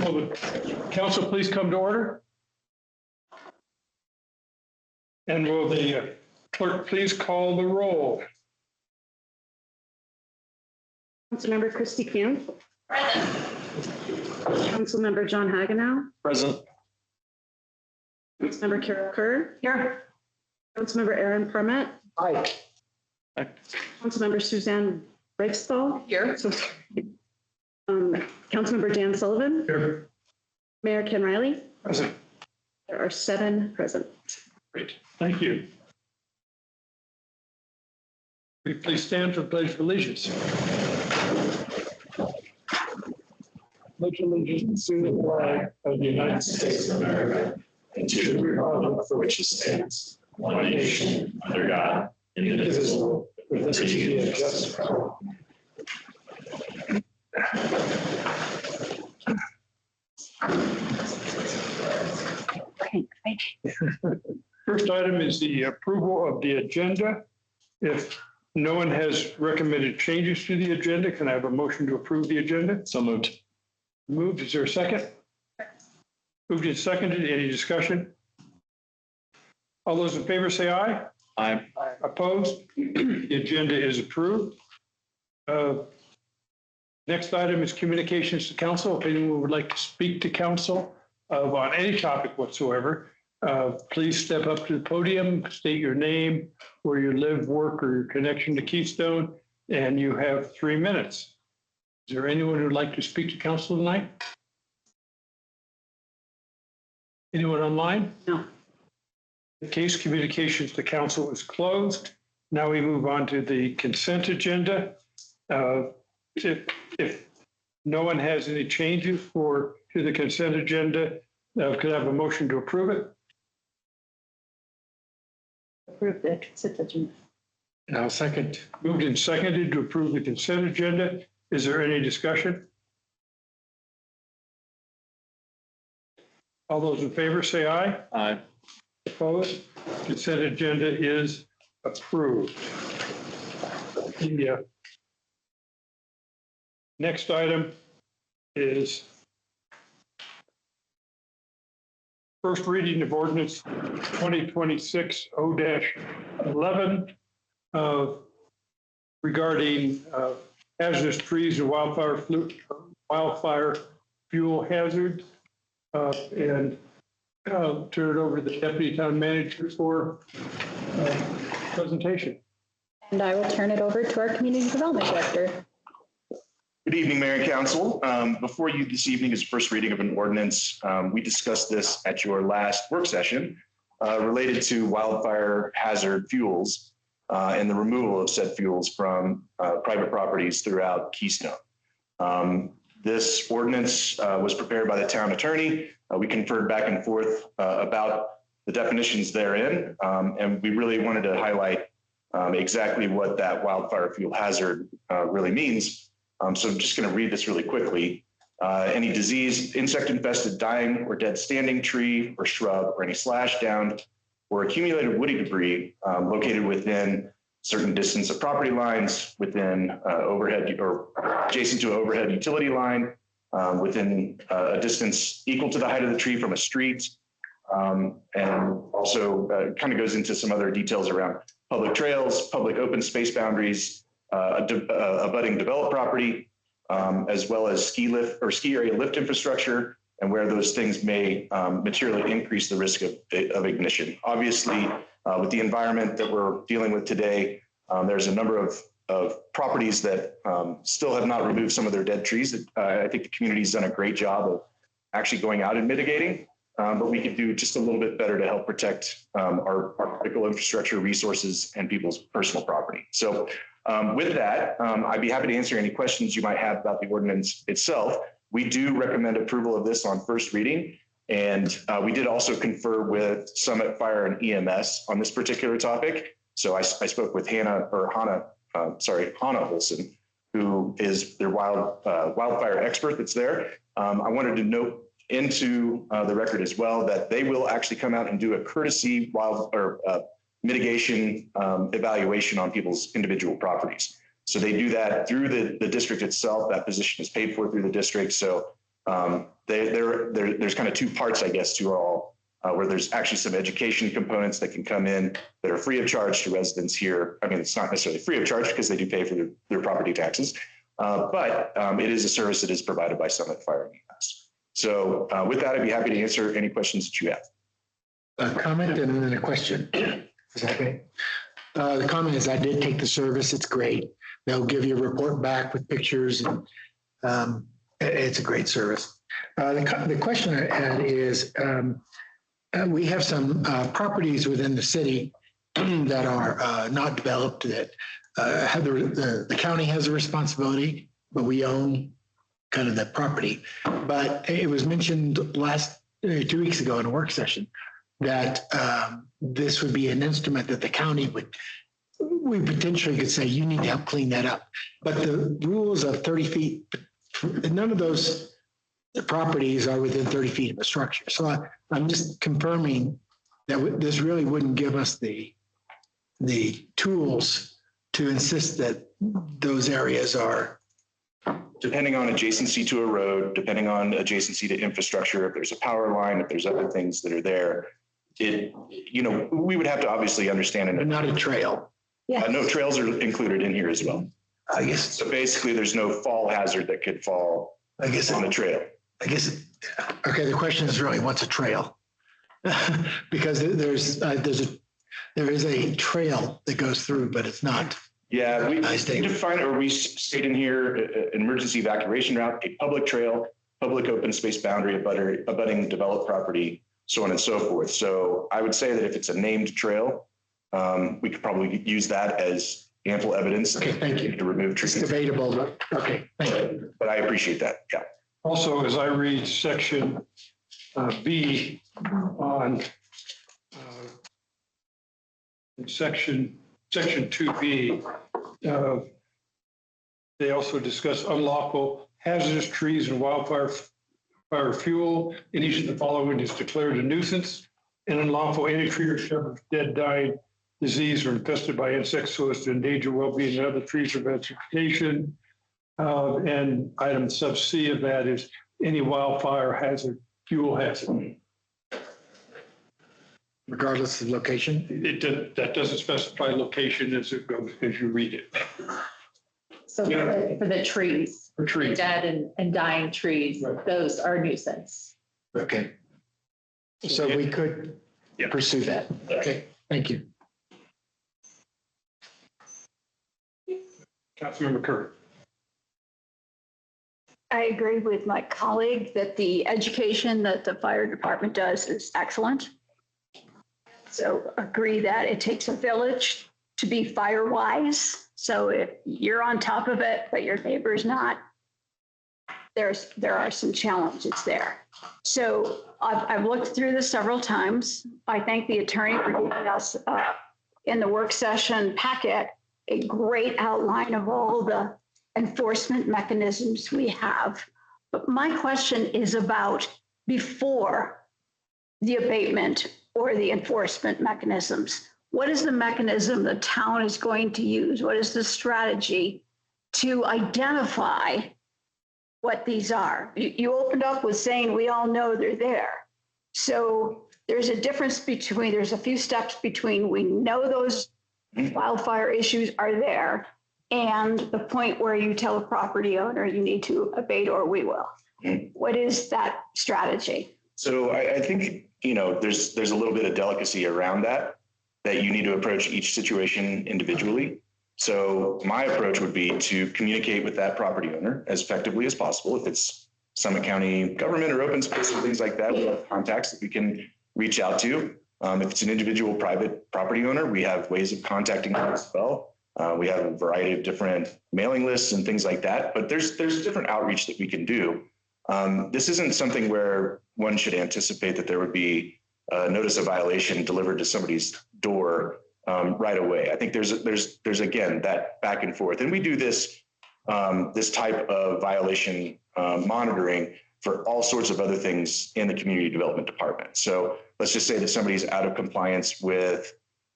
Will the council please come to order? And will the clerk please call the roll? Councilmember Christy Camp. Present. Councilmember John Hagenow. Present. Councilmember Carol Kerr. Here. Councilmember Aaron Permet. Aye. Councilmember Suzanne Reichsthal. Here. Councilmember Dan Sullivan. Here. Mayor Ken Riley. Present. There are 7 present. Great. Thank you. Will you please stand for the Pledge of Allegiance? Pledge allegiance to the flag of the United States of America and to the republic for which it stands, one nation, under God, indivisible, with liberty and justice for all. First item is the approval of the agenda. If no one has recommended changes to the agenda, can I have a motion to approve the agenda? So moved. Moved. Is there a second? Moved and seconded. Any discussion? All those in favor say aye. Aye. Opposed? The agenda is approved. Next item is communications to council. If anyone would like to speak to council on any topic whatsoever, please step up to the podium, state your name, where you live, work, or your connection to Keystone, and you have 3 minutes. Is there anyone who'd like to speak to council tonight? Anyone online? No. The case communications to council is closed. Now we move on to the consent agenda. If no one has any changes to the consent agenda, could I have a motion to approve it? Approve the consent agenda. Now second. Moved and seconded to approve the consent agenda. Is there any discussion? All those in favor say aye. Aye. Opposed? Consent agenda is approved. The next item is first reading of ordinance 2026-0-11 regarding hazardous trees and wildfire fuel hazards. And turn it over to the deputy town manager for presentation. And I will turn it over to our community development director. Good evening, Mayor and Council. Before you this evening is first reading of an ordinance. We discussed this at your last work session related to wildfire hazard fuels and the removal of said fuels from private properties throughout Keystone. This ordinance was prepared by the town attorney. We conferred back and forth about the definitions therein, and we really wanted to highlight exactly what that wildfire fuel hazard really means. So I'm just going to read this really quickly. Any disease, insect-infested, dying, or dead standing tree or shrub, or any slashed down or accumulated woody debris located within certain distance of property lines, within overhead or adjacent to an overhead utility line, within a distance equal to the height of the tree from a street, and also kind of goes into some other details around public trails, public open space boundaries, abutting developed property, as well as ski area lift infrastructure, and where those things may materially increase the risk of ignition. Obviously, with the environment that we're dealing with today, there's a number of properties that still have not removed some of their dead trees. I think the community's done a great job of actually going out and mitigating, but we could do just a little bit better to help protect our critical infrastructure resources and people's personal property. So with that, I'd be happy to answer any questions you might have about the ordinance itself. We do recommend approval of this on first reading. And we did also confer with Summit Fire and EMS on this particular topic. So I spoke with Hannah Olson, who is their wildfire expert that's there. I wanted to note into the record as well that they will actually come out and do a courtesy mitigation evaluation on people's individual properties. So they do that through the district itself. That position is paid for through the district. So There's kind of two parts, I guess, to all, where there's actually some education components that can come in that are free of charge to residents here. I mean, it's not necessarily free of charge because they do pay for their property taxes, but it is a service that is provided by Summit Fire and EMS. So with that, I'd be happy to answer any questions that you have. A comment and then a question. Is that okay? The comment is I did take the service. It's great. They'll give you a report back with pictures and it's a great service. The question I had is we have some properties within the city that are not developed that have the county has a responsibility, but we own kind of that property. But it was mentioned 2 weeks ago in a work session that this would be an instrument that the county we potentially could say, you need to help clean that up. But the rules of 30 feet, none of those properties are within 30 feet of a structure. So I'm just confirming that this really wouldn't give us the tools to insist that those areas are. Depending on adjacency to a road, depending on adjacency to infrastructure, if there's a power line, if there's other things that are there, we would have to obviously understand it. But not a trail. Yeah. No, trails are included in here as well. I guess. So basically, there's no fall hazard that could fall on a trail. Okay. The question is really, what's a trail? Because there is a trail that goes through, but it's not. Yeah, we define it, or we state in here an emergency evacuation route, a public trail, public open space boundary, abutting developed property, so on and so forth. So I would say that if it's a named trail, we could probably use that as ample evidence. Okay, thank you. To remove trees. It's debatable, but okay, thank you. But I appreciate that. Yeah. Also, as I read section B on section 2B, they also discuss unlawful hazardous trees and wildfire fuel. In each of the following is declared a nuisance. And unlawful any tree or shrub of dead, dying, diseased, or infested by insects so as to endanger well-being of other trees or vegetation. And item sub C of that is any wildfire hazard, fuel hazard. Regardless of location? That doesn't specify location as it goes, as you read it. So for the trees, For trees. dead and dying trees, Right. those are nuisance. Okay. So we could pursue that. Okay, thank you. Councilmember Curry. I agree with my colleague that the education that the fire department does is excellent. So agree that it takes a village to be fire wise. So if you're on top of it, but your neighbor's not, there are some challenges there. So I've looked through this several times. I thank the attorney for giving us in the work session packet a great outline of all the enforcement mechanisms we have. But my question is about before the abatement or the enforcement mechanisms. What is the mechanism the town is going to use? What is the strategy to identify what these are? You opened up with saying we all know they're there. So there's a difference between, there's a few steps between we know those wildfire issues are there and the point where you tell a property owner you need to abate or we will. What is that strategy? So I think, there's a little bit of delicacy around that you need to approach each situation individually. So my approach would be to communicate with that property owner as effectively as possible. If it's Summit County government or open space and things like that, we have contacts that we can reach out to. If it's an individual private property owner, we have ways of contacting them as well. We have a variety of different mailing lists and things like that, but there's different outreach that we can do. This isn't something where one should anticipate that there would be a notice of violation delivered to somebody's door right away. I think there's again that back and forth, and we do this type of violation monitoring for all sorts of other things in the community development department. So let's just say that somebody's out of compliance with,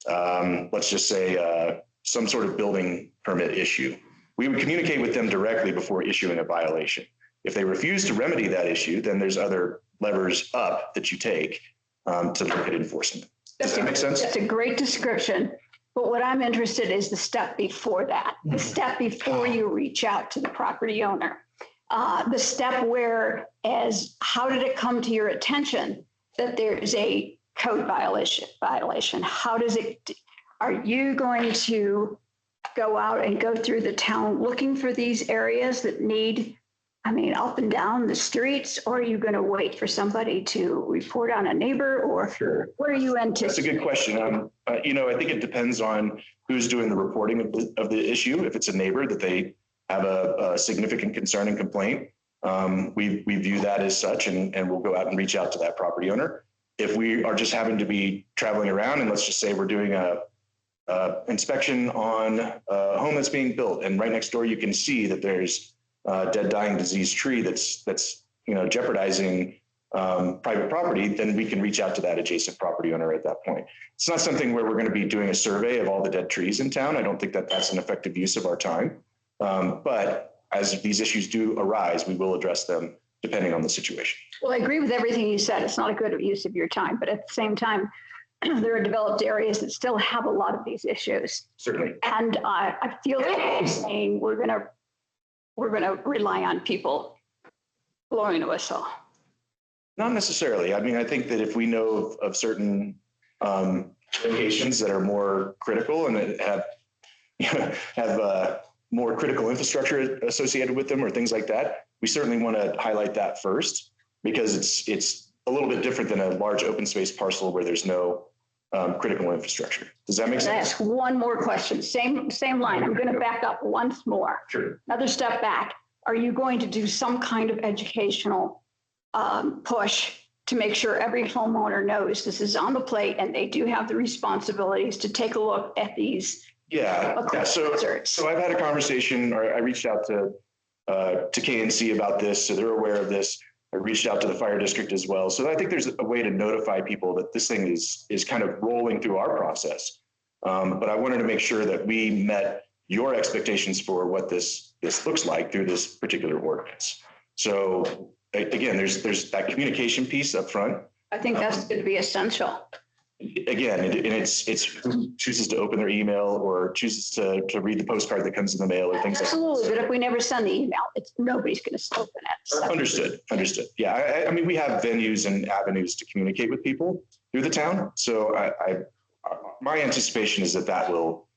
let's just say some sort of building permit issue. We would communicate with them directly before issuing a violation. If they refuse to remedy that issue, then there's other levers up that you take to look at enforcement. Does that make sense? That's a great description. But what I'm interested is the step before that, the step before you reach out to the property owner. The step where, as how did it come to your attention that there's a code violation? How does it, are you going to go out and go through the town looking for these areas that need, I mean, up and down the streets, or are you going to wait for somebody to report on a neighbor, or Sure. what are you That's a anticipating? good question. You know, I think it depends on who's doing the reporting of the issue. If it's a neighbor that they have a significant concern and complaint, we view that as such, and we'll go out and reach out to that property owner. If we are just happen to be traveling around, and let's just say we're doing a inspection on a home that's being built, and right next door you can see that there's a dead, dying, diseased tree that's you know, jeopardizing private property, then we can reach out to that adjacent property owner at that point. It's not something where we're going to be doing a survey of all the dead trees in town. I don't think that that's an effective use of our time. But as these issues do arise, we will address them depending on the situation. Well, I agree with everything you said. It's not a good use of your time, but at the same time, there are developed areas that still have a lot of these issues. Certainly. And I feel like you're saying we're gonna rely on people blowing a whistle. Not necessarily. I mean, I think that if we know of certain locations that are more critical and that have more critical infrastructure associated with them or things like that, we certainly want to highlight that first, because it's a little bit different than a large open space parcel where there's no critical infrastructure. Does that make Can I sense? ask one more question? Same line. I'm going to back up once more. Sure. Another step back. Are you going to do some kind of educational push to make sure every homeowner knows this is on the plate and they do have the responsibilities to take a look at these? Yeah. So I've had a conversation, or I reached out to KNC about this, so they're aware of this. I reached out to the fire district as well. So I think there's a way to notify people that this thing is kind of rolling through our process. But I wanted to make sure that we met your expectations for what this looks like through this particular ordinance. So again, there's that communication piece up front. I think that's going to be essential. Again, and it's who chooses to open their email or chooses to read the postcard that comes in the mail or things like that. Absolutely, but if we never send the email, nobody's going to open it. So. Understood. Yeah, I mean, we have venues and avenues to communicate with people through the town. So my anticipation is that will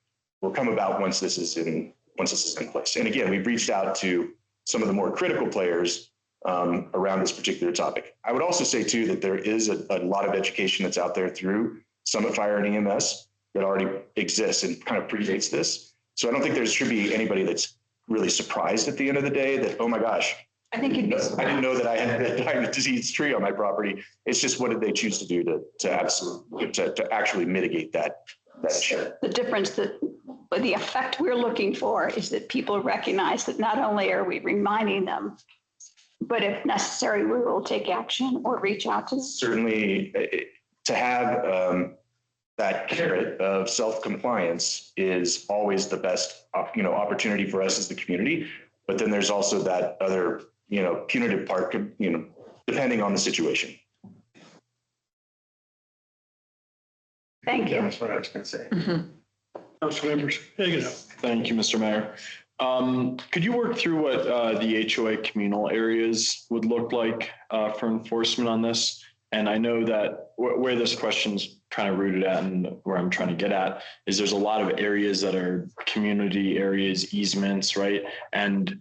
come about once this is in place. And again, we've reached out to some of the more critical players around this particular topic. I would also say too that there is a lot of education that's out there through Summit Fire and EMS that already exists and kind of predates this. So I don't think there should be anybody that's really surprised at the end of the day that, oh my gosh, I think you'd be I didn't know that I had a dying disease tree on my property. It's just what did they choose to do to actually mitigate that issue. the difference that the effect we're looking for is that people recognize that not only are we reminding them, but if necessary, we will take action or reach out to them. Certainly, to have that carrot of self-compliance is always the best, opportunity for us as the community. But then there's also that other, punitive part, depending on the situation. Thank you. That's what I was going to say. Council members, take it up. Thank you, Mr. Mayor. Could you work through what the HOA communal areas would look like for enforcement on this? And I know that where this question's kind of rooted at and where I'm trying to get at is there's a lot of areas that are community areas, easements, right? And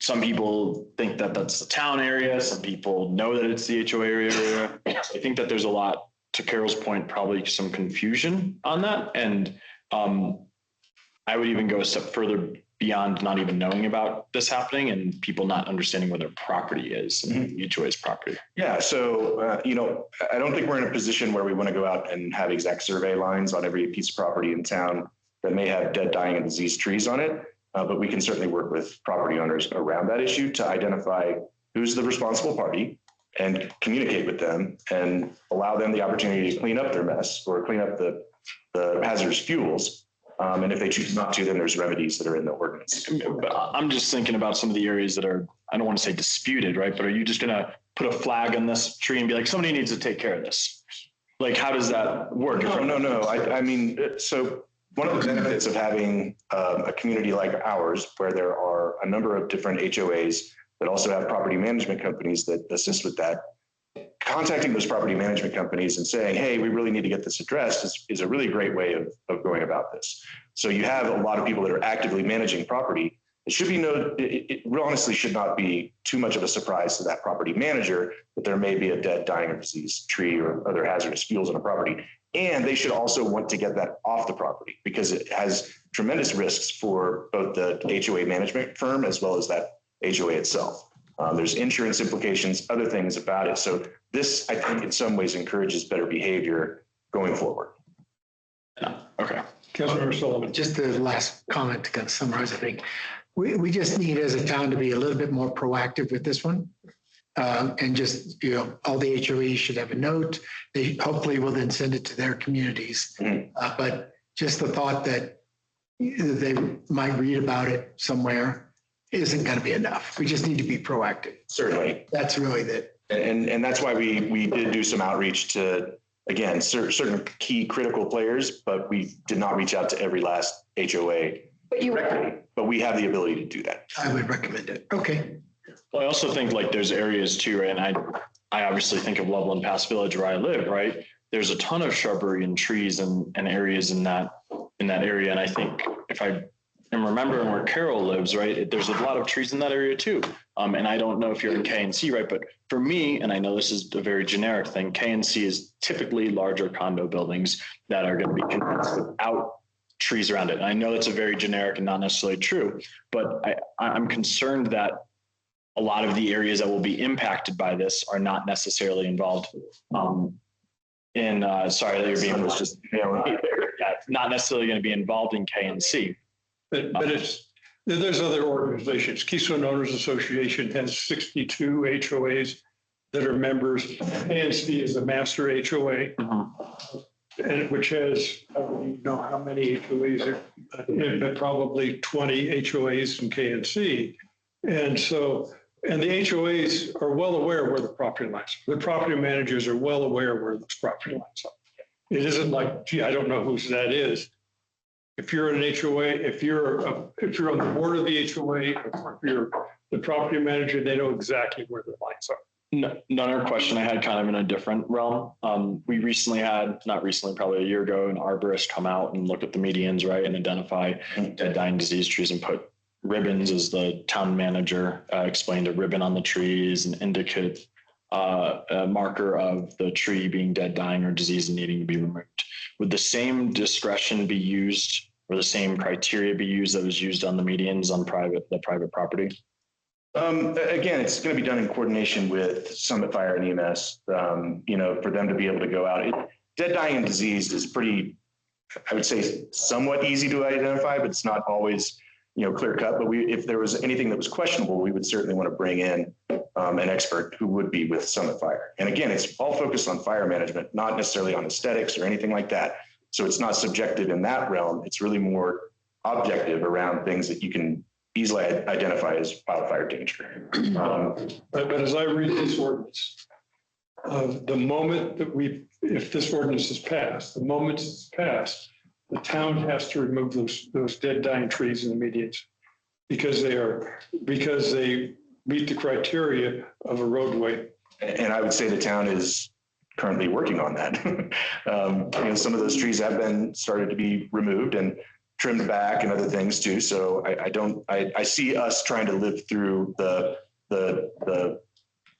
some people think that that's the town area. Some people know that it's the HOA area. I think that there's a lot, to Carol's point, probably some confusion on that. And I would even go a step further beyond not even knowing about this happening and people not understanding where their property is, and HOA's property. Yeah, so, I don't think we're in a position where we want to go out and have exact survey lines on every piece of property in town that may have dead, dying, and diseased trees on it. But we can certainly work with property owners around that issue to identify who's the responsible party and communicate with them and allow them the opportunity to clean up their mess or clean up the hazardous fuels And if they choose not to, then there's remedies that are in the ordinance. But I'm just thinking about some of the areas that are, I don't want to say disputed, right? But are you just going to put a flag on this tree and be like, somebody needs to take care of this? Like, how does that work? No. I mean, so one of the benefits of having a community like ours, where there are a number of different HOAs that also have property management companies that assist with that, contacting those property management companies and saying, hey, we really need to get this addressed is a really great way of going about this. So you have a lot of people that are actively managing property. It should be it honestly should not be too much of a surprise to that property manager that there may be a dead, dying, or diseased tree or other hazardous fuels on a property. And they should also want to get that off the property because it has tremendous risks for both the HOA management firm as well as that HOA itself. There's insurance implications, other things about it. So this, I think, in some ways encourages better behavior going forward. Okay. Councilmember Sullivan. Just the last comment to kind of summarize, I think. We just need as a town to be a little bit more proactive with this one. And just, all the HOAs should have a note. They hopefully will then send it to their communities. But just the thought that they might read about it somewhere isn't going to be enough. We just need to be proactive. Certainly. That's really the. And that's why we did do some outreach to, again, certain key critical players, but we did not reach out to every last HOA. But we have the ability to do that. I would recommend it. Okay. Well, I also think like there's areas too, right? And I obviously think of Loveland Pass Village where I live, right? There's a ton of shrubbery and trees and areas in that area. And I think if I am remembering where Carol lives, right, there's a lot of trees in that area too. And I don't know if you're in K and C, right? But for me, and I know this is a very generic thing, K and C is typically larger condo buildings that are going to be condensed without trees around it. And I know that's a very generic and not necessarily true, but I'm concerned that a lot of the areas that will be impacted by this are not necessarily involved sorry that you're being was just not necessarily going to be involved in K and C. But there's other organizations. Keystone Owners Association has 62 HOAs that are members. ANC is a master HOA, and which has, I don't know how many HOAs there, but probably 20 HOAs in KNC. And so, and the HOAs are well aware where the property lines are. The property managers are well aware where those property lines are. It isn't like, gee, I don't know whose that is. If you're in an HOA, if you're on the board of the HOA, or if you're the property manager, they know exactly where the lines are. No, another question I had kind of in a different realm. We recently had, not recently, probably a year ago, an arborist come out and look at the medians, right, and identify dead, dying, diseased trees and put ribbons, as the town manager explained, a ribbon on the trees and indicate a marker of the tree being dead, dying, or diseased and needing to be removed. Would the same discretion be used, or the same criteria be used that was used on the medians on the private property? Again, it's going to be done in coordination with Summit Fire and EMS, for them to be able to go out. Dead, dying, and diseased is pretty, I would say, somewhat easy to identify, but it's not always, clear cut. But if there was anything that was questionable, we would certainly want to bring in an expert who would be with Summit Fire. And again, it's all focused on fire management, not necessarily on aesthetics or anything like that. So it's not subjective in that realm. It's really more objective around things that you can easily identify as wildfire danger. But as I read this ordinance, the moment that if this ordinance is passed, the moment it's passed, the town has to remove those dead, dying trees in the medians because they meet the criteria of a roadway. And I would say the town is currently working on that. Some of those trees have been started to be removed and trimmed back and other things too. So I see us trying to live through the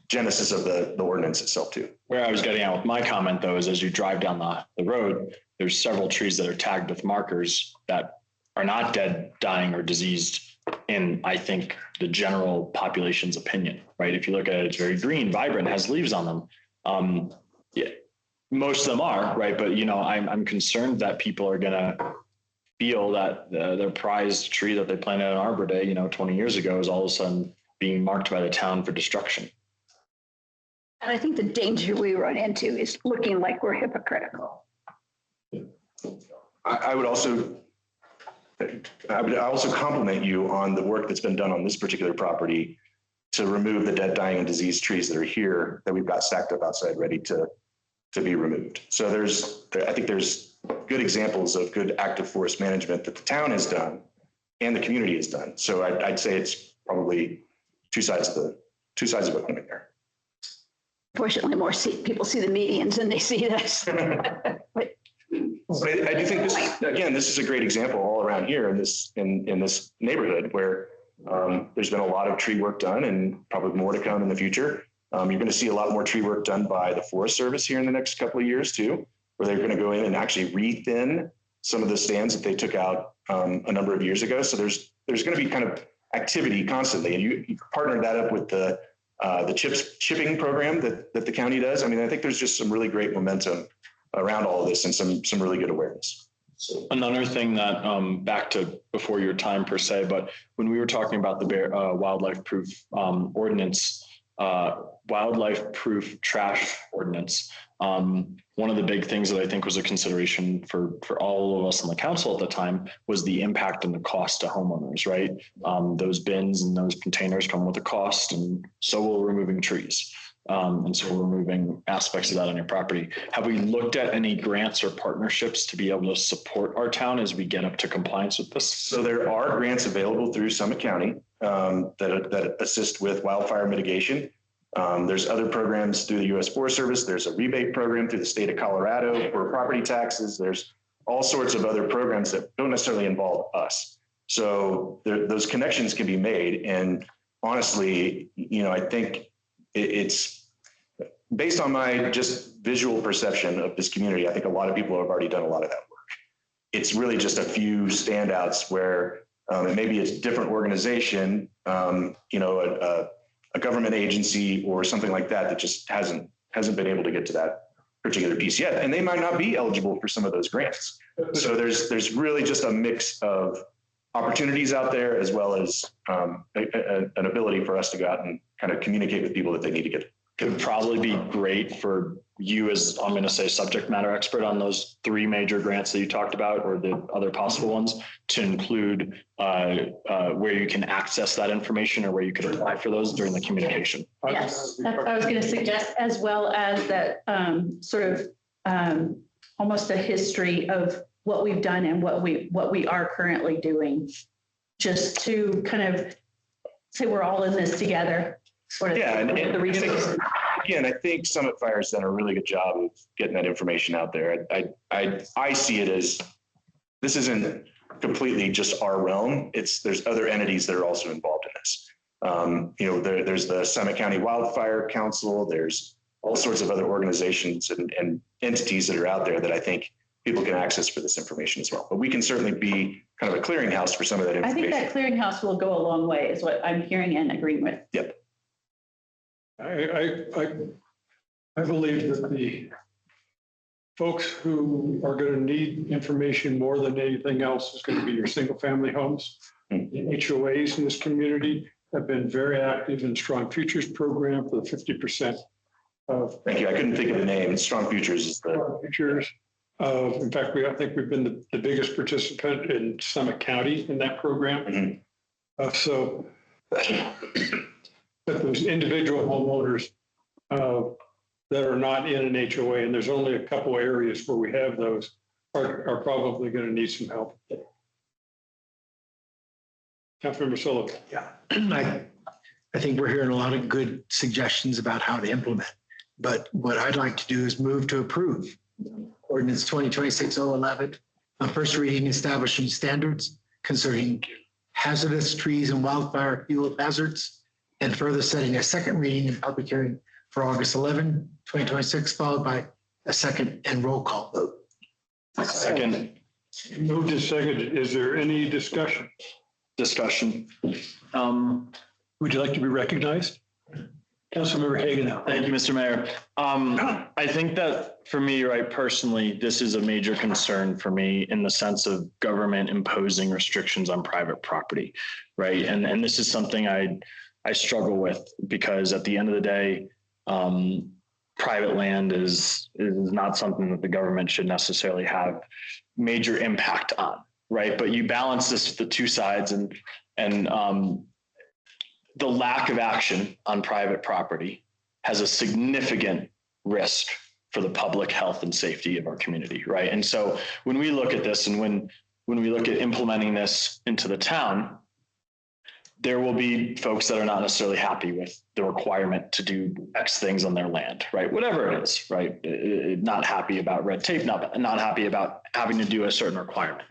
genesis of the ordinance itself too. Where I was getting at with my comment though, is as you drive down the road, there's several trees that are tagged with markers that are not dead, dying, or diseased in, I think, the general population's opinion, right? If you look at it, it's very green, vibrant, has leaves on them. Yeah, most of them are, right? But, I'm concerned that people are going to feel that their prized tree that they planted on Arbor Day, 20 years ago is all of a sudden being marked by the town for destruction. And I think the danger we run into is looking like we're hypocritical. I would also I would also compliment you on the work that's been done on this particular property to remove the dead, dying, and diseased trees that are here that we've got stacked up outside ready to be removed. So I think there's good examples of good active forest management that the town has done and the community has done. So I'd say it's probably two sides of a coin there. Fortunately, people see the medians than they see this. But But I do think this is a great example all around here in this neighborhood where there's been a lot of tree work done and probably more to come in the future. You're going to see a lot more tree work done by the Forest Service here in the next couple of years too, where they're going to go in and actually re-thin some of the stands that they took out a number of years ago. So there's going to be kind of activity constantly, and you partner that up with the chipping program that the county does. I mean, I think there's just some really great momentum around all of this and some really good awareness. So another thing that back to before your time per se, but when we were talking about the wildlife proof ordinance, wildlife proof trash ordinance, one of the big things that I think was a consideration for all of us on the council at the time was the impact and the cost to homeowners, right? Those bins and those containers come with a cost, and so will removing trees. And so we're removing aspects of that on your property. Have we looked at any grants or partnerships to be able to support our town as we get up to compliance with this? So there are grants available through Summit County that assist with wildfire mitigation. There's other programs through the U.S. Forest Service. There's a rebate program through the state of Colorado for property taxes. There's all sorts of other programs that don't necessarily involve us. So those connections can be made. And honestly, I think it's based on my just visual perception of this community. I think a lot of people have already done a lot of that work. It's really just a few standouts where maybe it's a different organization, a government agency or something like that just hasn't been able to get to that particular piece yet. And they might not be eligible for some of those grants. So there's really just a mix of opportunities out there, as well as an ability for us to go out and kind of communicate with people that they need to get. Could probably be great for you as, I'm going to say, subject matter expert on those three major grants that you talked about, or the other possible ones, to include where you can access that information or where you could apply for those during the communication. Yes, I was going to suggest, as well as that almost a history of what we've done and what we are currently doing, just to kind of say we're all in this together. Sort of. Yeah, and the resources. again, I think Summit Fire's done a really good job of getting that information out there. I see it as this isn't completely just our realm. There's other entities that are also involved in this. There's the Summit County Wildfire Council. There's all sorts of other organizations and entities that are out there that I think people can access for this information as well. But we can certainly be kind of a clearinghouse for some of that information. I think that clearinghouse will go a long way, is what I'm hearing and agreeing with. Yep. I believe that the folks who are going to need information more than anything else is going to be your single family homes. The HOAs in this community have been very active in Strong Futures program for the 50% of. Thank you. I couldn't think of the name. Strong Futures is the. Futures. In fact, I think we've been the biggest participant in Summit County in that program. Mm-hmm. But those individual homeowners that are not in an HOA, and there's only a couple areas where we have those, are probably going to need some help. Councilmember Sullivan. Yeah, I think we're hearing a lot of good suggestions about how to implement. But what I'd like to do is move to approve Ordinance 2026-011 on first reading, establishing standards concerning hazardous trees and wildfire fuel hazards, and further setting a second reading and public hearing for August 11, 2026, followed by a second and roll call vote. Second. Moved and seconded. Is there any discussion? Discussion. Would you like to be recognized? Councilmember Hagan. Thank you, Mr. Mayor. I think that for me, right, personally, this is a major concern for me in the sense of government imposing restrictions on private property, right? And this is something I struggle with, because at the end of the day, private land is not something that the government should necessarily have major impact on, right? But you balance this, the two sides, and the lack of action on private property has a significant risk for the public health and safety of our community, right? And so when we look at this and when we look at implementing this into the town, there will be folks that are not necessarily happy with the requirement to do X things on their land, right? Whatever it is, right? Not happy about red tape, not happy about having to do a certain requirement.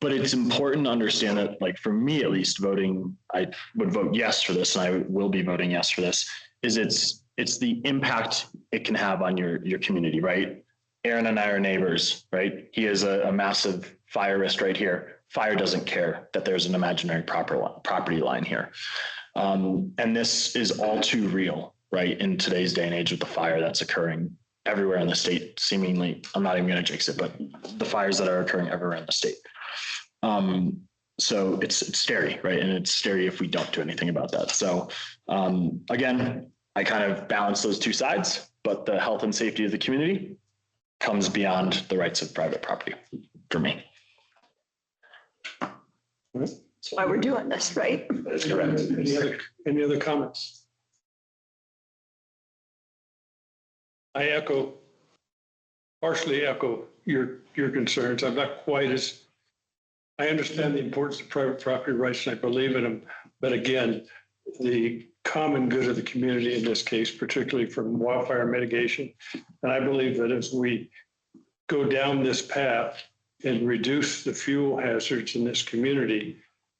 But it's important to understand that, like, for me at least, voting, I would vote yes for this, and I will be voting yes for this, is it's the impact it can have on your community, right? Aaron and I are neighbors, right? He has a massive fire risk right here. Fire doesn't care that there's an imaginary property line here. And this is all too real, right? In today's day and age with the fire that's occurring everywhere in the state, seemingly, I'm not even going to jinx it, but the fires that are occurring everywhere in the state. So it's scary, right? And it's scary if we don't do anything about that. So again, I kind of balance those two sides, but the health and safety of the community comes beyond the rights of private property for me. That's why we're doing this, right? That's correct. Any other comments? I partially echo your concerns. I'm not quite as, I understand the importance of private property rights and I believe in them. But again, the common good of the community in this case, particularly from wildfire mitigation. And I believe that as we go down this path and reduce the fuel hazards in this community,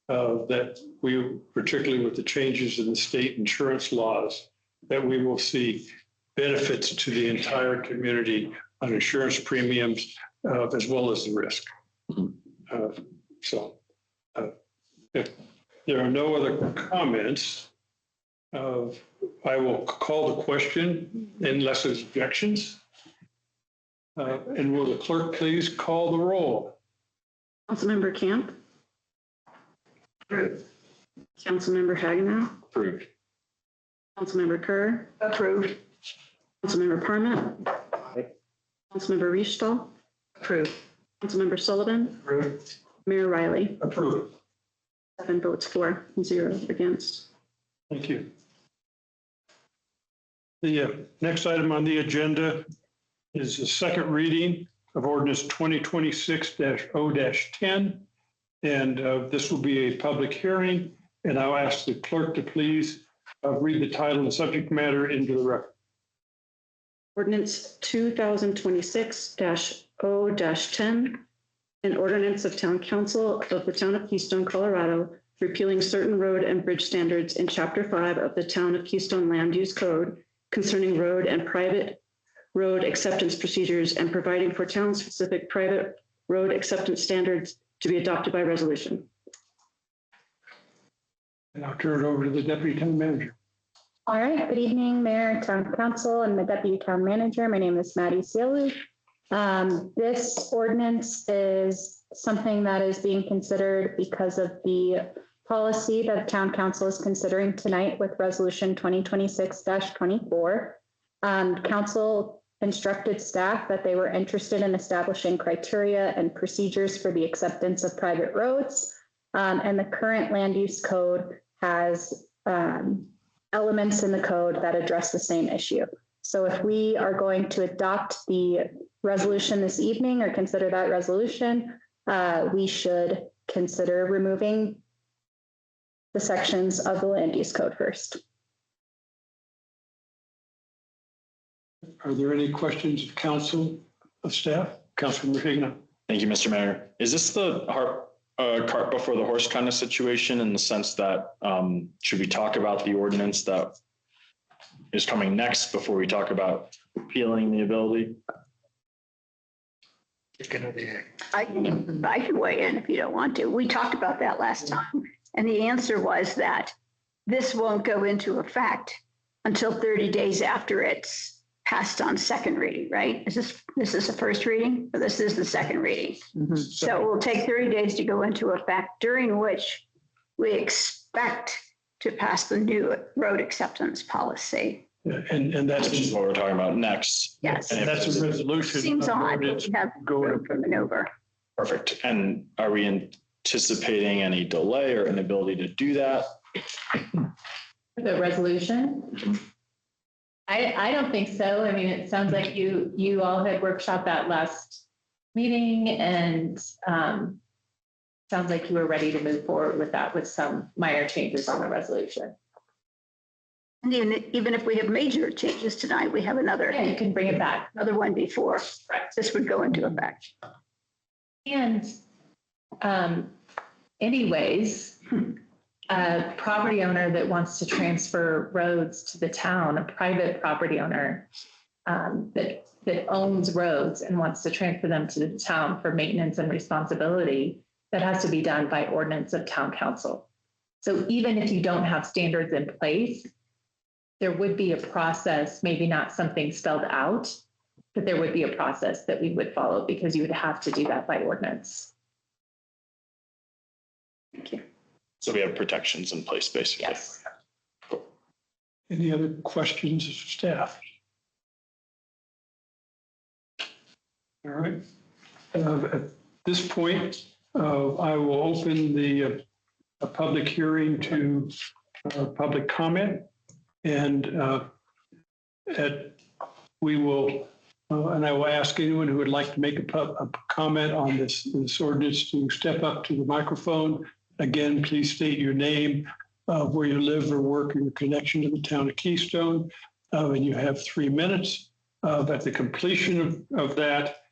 that we, particularly with the changes in the state insurance laws, that we will see benefits to the entire community on insurance premiums, as well as the risk. If there are no other comments, I will call the question unless there's objections. And will the clerk please call the roll? Councilmember Camp? Approved. Councilmember Hagenow? Approved. Councilmember Kerr? Approved. Councilmember Parment? Councilmember Riefstahl? Approved. Councilmember Sullivan? Approved. Mayor Riley? Approved. 7 votes for, 0 against. Thank you. The next item on the agenda is the second reading of ordinance 2026-0-10. And this will be a public hearing. And I'll ask the clerk to please read the title and subject matter into the record. Ordinance 2026-0-10, an ordinance of Town Council of the Town of Keystone, Colorado, repealing certain road and bridge standards in Chapter 5 of the Town of Keystone Land Use Code concerning road and private road acceptance procedures and providing for town-specific private road acceptance standards to be adopted by resolution. And I'll turn it over to the Deputy Town Manager. All right, good evening, Mayor, Town Council, and the Deputy Town Manager. My name is Maddie Sealu. This ordinance is something that is being considered because of the policy that Town Council is considering tonight with Resolution 2026-24. Council instructed staff that they were interested in establishing criteria and procedures for the acceptance of private roads. And the current land use code has elements in the code that address the same issue. So if we are going to adopt the resolution this evening or consider that resolution, we should consider removing the sections of the land use code first. Are there any questions of council, of staff? Councilmember Hagenow. Thank you, Mr. Mayor. Is this the cart before the horse kind of situation in the sense that should we talk about the ordinance that is coming next before we talk about repealing the ability? I can weigh in if you don't want to. We talked about that last time. And the answer was that this won't go into effect until 30 days after it's passed on second reading, right? This is the first reading, or this is the second reading? Mm-hmm. So it will take 30 days to go into effect, during which we expect to pass the new road acceptance policy. And that's Which is what we're talking about next. Yes. And if that's a resolution. Seems odd, we have Go road for maneuver. Perfect. And are we anticipating any delay or inability to do that? The resolution? I don't think so. I mean, it sounds like you all had workshopped that last meeting and sounds like you were ready to move forward with that with some minor changes on the resolution. And even if we have major changes tonight, we have another. Yeah, you can bring it back. Another one before this would go into effect. And anyways, a property owner that wants to transfer roads to the town, a private property owner that owns roads and wants to transfer them to the town for maintenance and responsibility, that has to be done by ordinance of town council. So even if you don't have standards in place, there would be a process, maybe not something spelled out, but there would be a process that we would follow because you would have to do that by ordinance. Thank you. So we have protections in place, basically. Yes. Any other questions of staff? All right. At this point, I will open the public hearing to public comment. And we will, and I will ask anyone who would like to make a comment on this ordinance to step up to the microphone. Again, please state your name, where you live or work, and your connection to the town of Keystone. And you have 3 minutes. At the completion of that,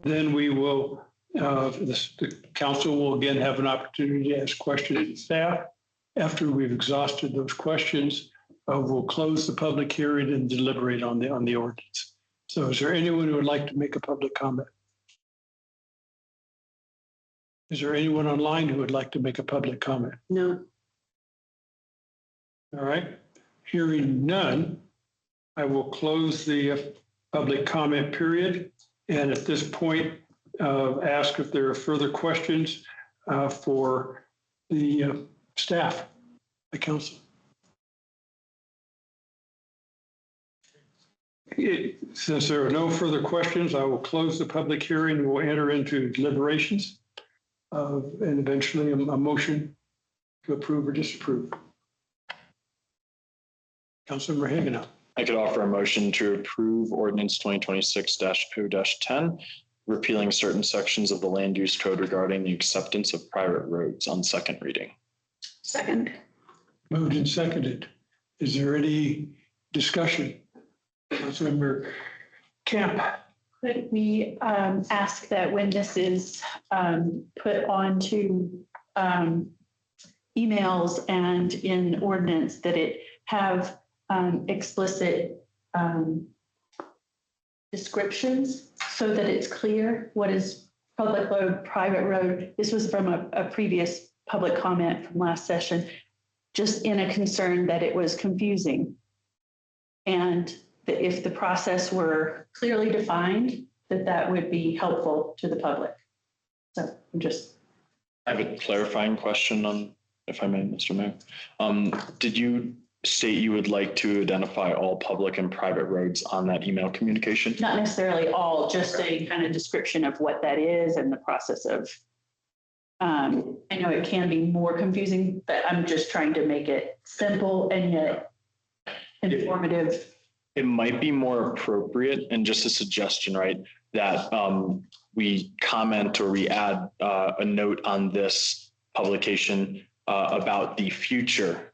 then we will, the council will again have an opportunity to ask questions of staff. After we've exhausted those questions, we'll close the public hearing and deliberate on the ordinance. So is there anyone who would like to make a public comment? Is there anyone online who would like to make a public comment? No. All right. Hearing none, I will close the public comment period. And at this point, ask if there are further questions for the staff, the council. Since there are no further questions, I will close the public hearing. We'll enter into deliberations and eventually a motion to approve or disapprove. Councilmember Haganell. I could offer a motion to approve ordinance 2026-0-10, repealing certain sections of the land use code regarding the acceptance of private roads on second reading. Second. Moved and seconded. Is there any discussion? Councilmember Camp. Could we ask that when this is put onto emails and in ordinance, that it have explicit descriptions so that it's clear what is public road, private road? This was from a previous public comment from last session, just in a concern that it was confusing. And that if the process were clearly defined, that would be helpful to the public. So I'm just. I have a clarifying question on, if I may, Mr. Mayor. Did you state you would like to identify all public and private roads on that email communication? Not necessarily all, just a kind of description of what that is and the process of. I know it can be more confusing, but I'm just trying to make it simple and yet informative. It might be more appropriate, and just a suggestion, right, that we comment or we add a note on this publication about the future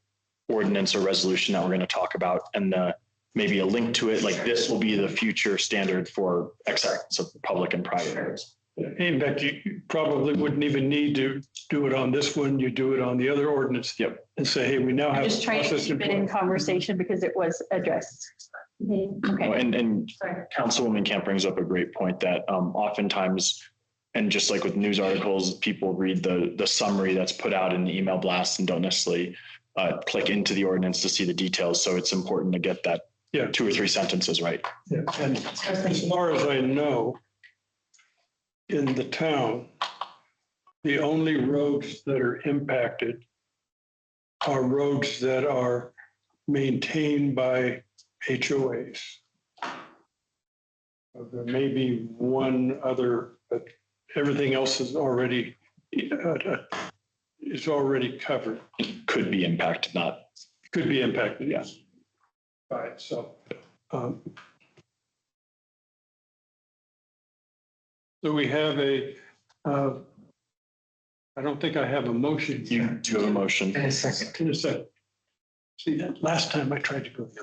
ordinance or resolution that we're going to talk about, and maybe a link to it, like this will be the future standard for acceptance of public and private roads. In fact, you probably wouldn't even need to do it on this one. You do it on the other ordinance. Yep. And say, hey, we now have. I'm just trying to keep it in conversation because it was addressed. Okay. And Sorry. Councilwoman Camp brings up a great point that oftentimes, and just like with news articles, people read the summary that's put out in the email blast and don't necessarily click into the ordinance to see the details. So it's important to get that 2 or 3 sentences right. Yeah. And as far as I know, in the town, the only roads that are impacted are roads that are maintained by HOAs. There may be one other, but everything else is already covered, Could be impacted, not, could be impacted, yes. All right, so. So we have I don't think I have a motion. you do have a motion. And a second. In a second. See, that last time I tried to go there.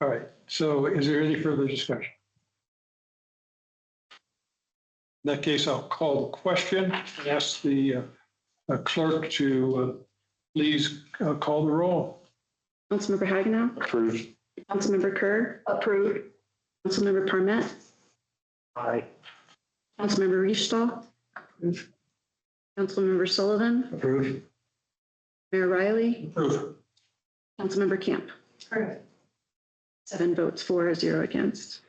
All right, so is there any further discussion? In that case, I'll call the question and ask the clerk to please call the roll. Councilmember Hagenow, Approved. Councilmember Kerr, Approved. Councilmember Parmet, Aye. Councilmember Riefstall, Councilmember Sullivan, Approved. Mayor Riley, Approve. Councilmember Camp. 7 votes for, 0 against.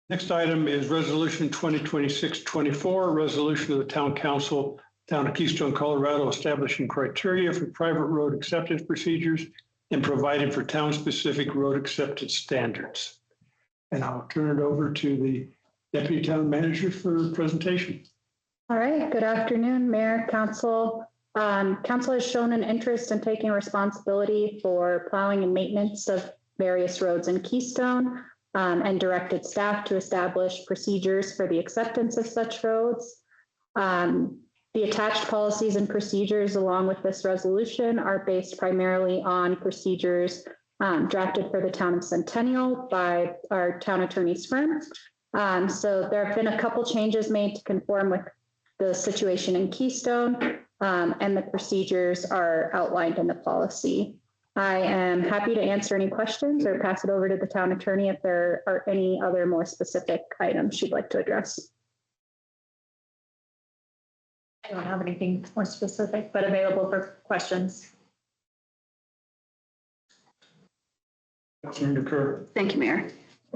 Next item is Resolution 2026-24, resolution of the Town Council, Town of Keystone, Colorado, establishing criteria for private road acceptance procedures and providing for town-specific road acceptance standards. And I'll turn it over to the Deputy Town Manager for presentation. All right, good afternoon, Mayor, Council. Council has shown an interest in taking responsibility for plowing and maintenance of various roads in Keystone, and directed staff to establish procedures for the acceptance of such roads. The attached policies and procedures along with this resolution are based primarily on procedures drafted for the town of Centennial by our town attorney's firm. So there have been a couple changes made to conform with the situation in Keystone, and the procedures are outlined in the policy. I am happy to answer any questions or pass it over to the town attorney if there are any other more specific items she'd like to address. I don't have anything more specific, but available for questions. Councilmember Kerr. Thank you, Mayor.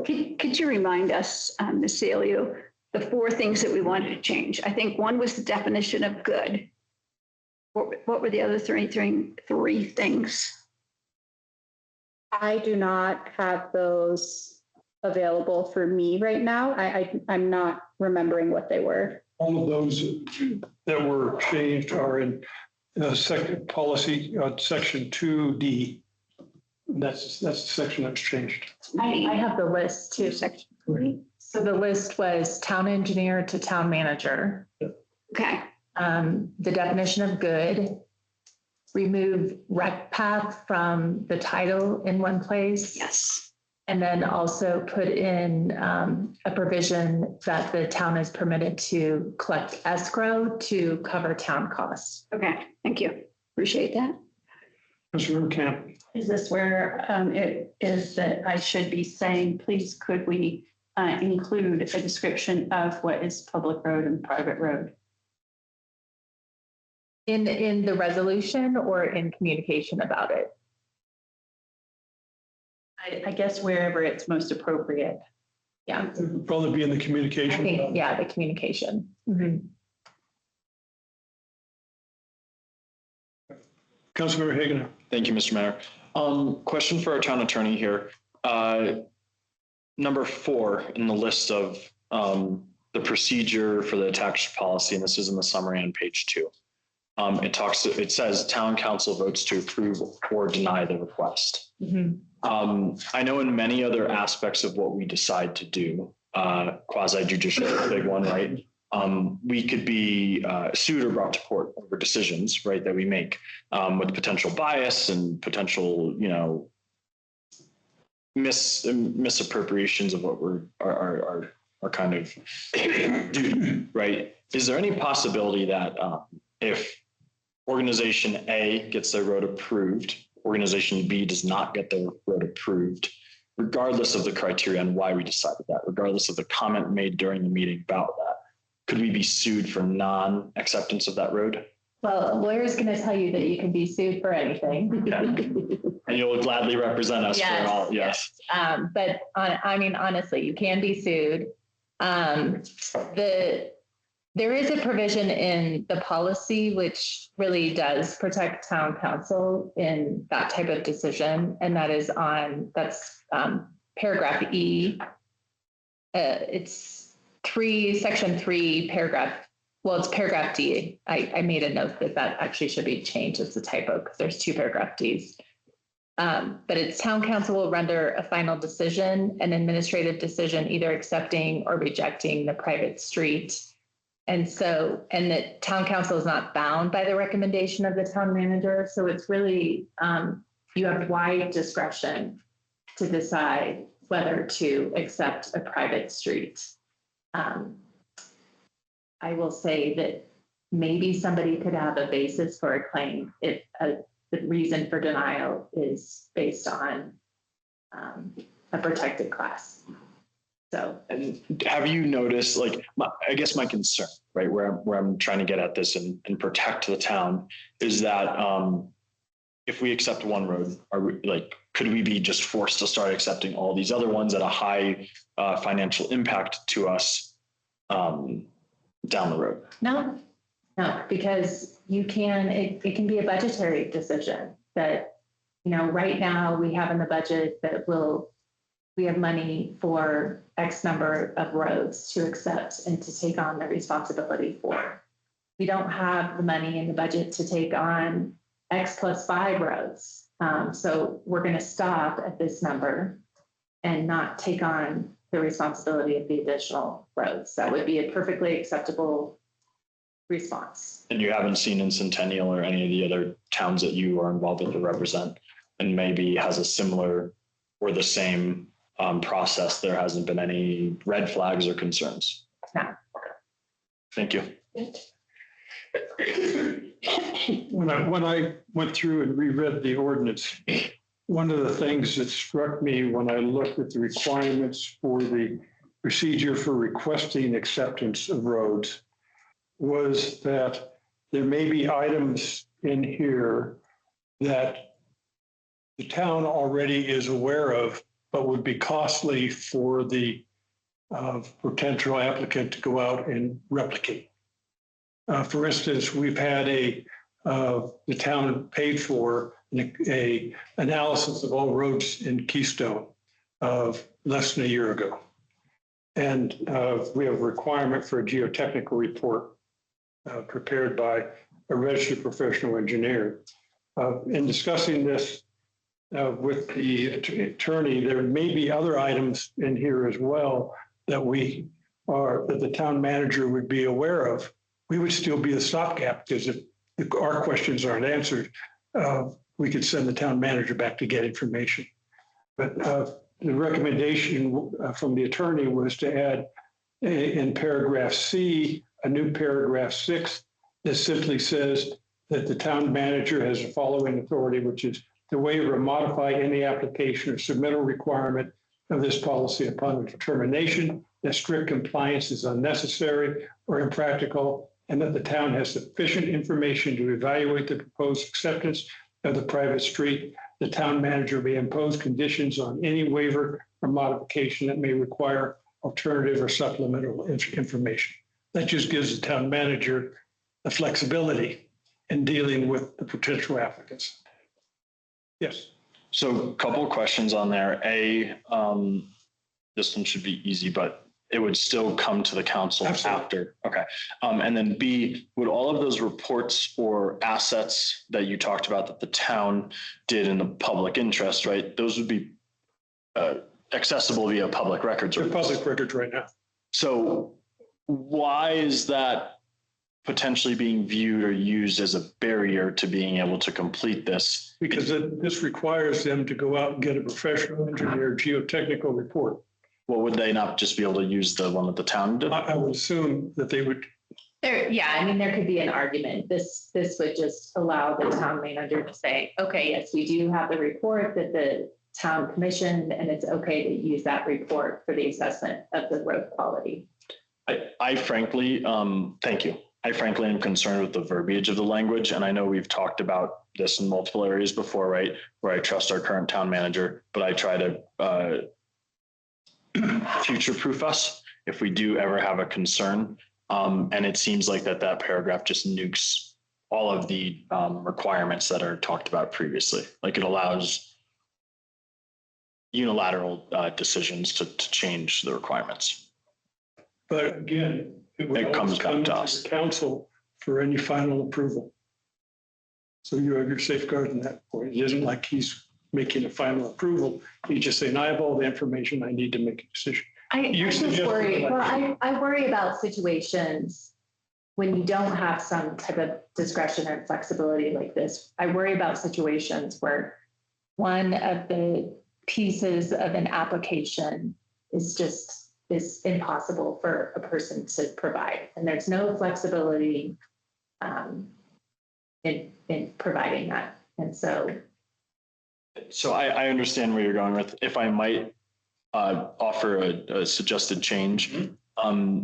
Could you remind us, Ms. Salio, the 4 things that we wanted to change? I think one was the definition of good. What were the other three things? I do not have those available for me right now. I'm not remembering what they were. All of those that were changed are in second policy, section 2D. That's the section that was changed. I have the list too. Section 3. So the list was town engineer to town manager. Okay. The definition of good, remove rec path from the title in one place. Yes. And then also put in a provision that the town is permitted to collect escrow to cover town costs. Okay. Thank you. Appreciate that. Councilmember Camp. Is this where it is that I should be saying, please, could we include a description of what is public road and private road? In the resolution or in communication about it? I guess wherever it's most appropriate. Yeah, Probably be in the I communication. think, yeah, the communication. Mhm. Councilmember Hagan. Thank you, Mr. Mayor. Question for our town attorney here. Number 4 in the list of the procedure for the attached policy, and this is in the summary on page 2. It says town council votes to approve or deny the request. Mhm. I know in many other aspects of what we decide to do, quasi judicial is a big one, right? We could be sued or brought to court over decisions, right, that we make with potential bias and potential, misappropriations of what are kind of due, right? Is there any possibility that if organization A gets their road approved, organization B does not get their road approved, regardless of the criteria and why we decided that, regardless of the comment made during the meeting about that, could we be sued for non-acceptance of that road? Well, a lawyer is going to tell you that you can be sued for anything. Yeah. And you'll gladly represent us for all. Yes. But honestly, you can be sued. There is a provision in the policy which really does protect town council in that type of decision, and that's paragraph E. It's section 3, paragraph, well, it's paragraph D. I made a note that actually should be changed. It's a typo because there's 2 paragraph Ds. But it's town council will render a final decision, an administrative decision, either accepting or rejecting the private street. And the town council is not bound by the recommendation of the town manager. So it's really, you have wide discretion to decide whether to accept a private street. I will say that maybe somebody could have a basis for a claim if the reason for denial is based on a protected class. So, and have you noticed, like, I guess my concern, right, where I'm trying to get at this and protect the town is that if we accept one road, could we be just forced to start accepting all these other ones at a high financial impact to us down the road? No, because it can be a budgetary decision that, right now we have in the budget that we have money for X number of roads to accept and to take on the responsibility for. We don't have the money in the budget to take on X plus 5 roads. So we're going to stop at this number and not take on the responsibility of the additional roads. That would be a perfectly acceptable response. And you haven't seen in Centennial or any of the other towns that you are involved with or represent, and maybe has a similar or the same process, there hasn't been any red flags or concerns? No. Okay. Thank you. When I went through and reread the ordinance, one of the things that struck me when I looked at the requirements for the procedure for requesting acceptance of roads was that there may be items in here that the town already is aware of, but would be costly for the potential applicant to go out and replicate. For instance, we've had the town paid for a analysis of all roads in Keystone of less than a year ago. And we have a requirement for a geotechnical report prepared by a registered professional engineer. In discussing this with the attorney, there may be other items in here as well that that the town manager would be aware of. We would still be the stopgap, because if our questions aren't answered, we could send the town manager back to get information. But the recommendation from the attorney was to add in paragraph C, a new paragraph 6 that simply says that the town manager has the following authority, which is to waive or modify any application or submittal requirement of this policy upon the determination that strict compliance is unnecessary or impractical, and that the town has sufficient information to evaluate the proposed acceptance of the private street. The town manager may impose conditions on any waiver or modification that may require alternative or supplemental information. That just gives the town manager the flexibility in dealing with the potential applicants. Yes. So a couple of questions on there. This one should be easy, but it would still come to the council Absolutely. after. Okay. And then B, would all of those reports or assets that you talked about that the town did in the public interest, right? Those would be accessible via public records. They're public records right now. So why is that potentially being viewed or used as a barrier to being able to complete this? Because this requires them to go out and get a professional engineer geotechnical report. Well, would they not just be able to use the one that the town did? I would assume that they would. There could be an argument. This would just allow the town manager to say, okay, yes, we do have the report that the town commissioned, and it's okay to use that report for the assessment of the road quality. I frankly, thank you. I frankly am concerned with the verbiage of the language. And I know we've talked about this in multiple areas before, right? Where I trust our current town manager, but I try to future-proof us if we do ever have a concern. And it seems like that paragraph just nukes all of the requirements that are talked about previously. Like it allows unilateral decisions to change the requirements. But again, it would It comes always back come to to us. the council for any final approval. So you have your safeguard in that point. It isn't like he's making a final approval. He's just saying, I have all the information I need to make a decision. I You just suggested worry, like- well, I worry about situations when you don't have some type of discretion and flexibility like this. I worry about situations where one of the pieces of an application is impossible for a person to provide. And there's no flexibility in providing that. And so So I understand where you're going with. If I might offer a suggested change,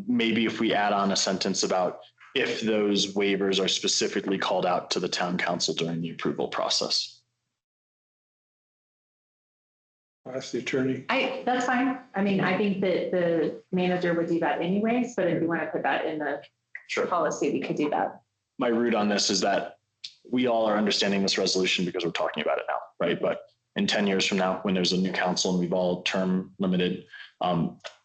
maybe if we add on a sentence about if those waivers are specifically called out to the town council during the approval process. Ask the attorney. that's fine. I mean, I think that the manager would do that anyways, but if you want to put that in the policy, we could do that. My root on this is that we all are understanding this resolution because we're talking about it now, right? But in 10 years from now, when there's a new council and we've all term limited,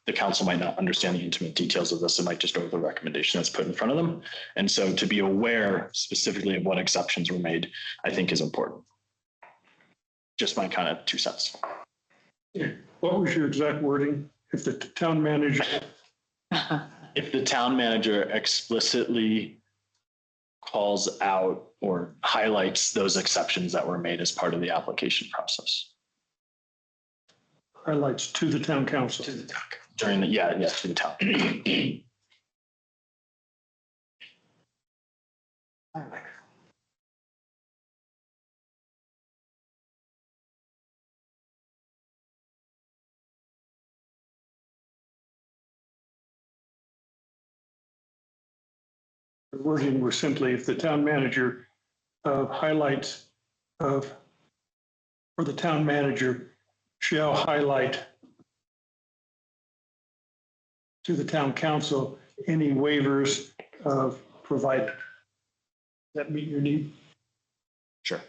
the council might not understand the intimate details of this. It might just go with the recommendation that's put in front of them. And so to be aware specifically of what exceptions were made, I think is important. Just my kind of 2 cents. What was your exact wording? If the town manager, If the town manager explicitly calls out or highlights those exceptions that were made as part of the application process. highlights to the town council. To the town. During the, to the town. The wording was simply if the town manager highlights of, or the town manager shall highlight to the town council any waivers provided. Does that meet your need? Sure.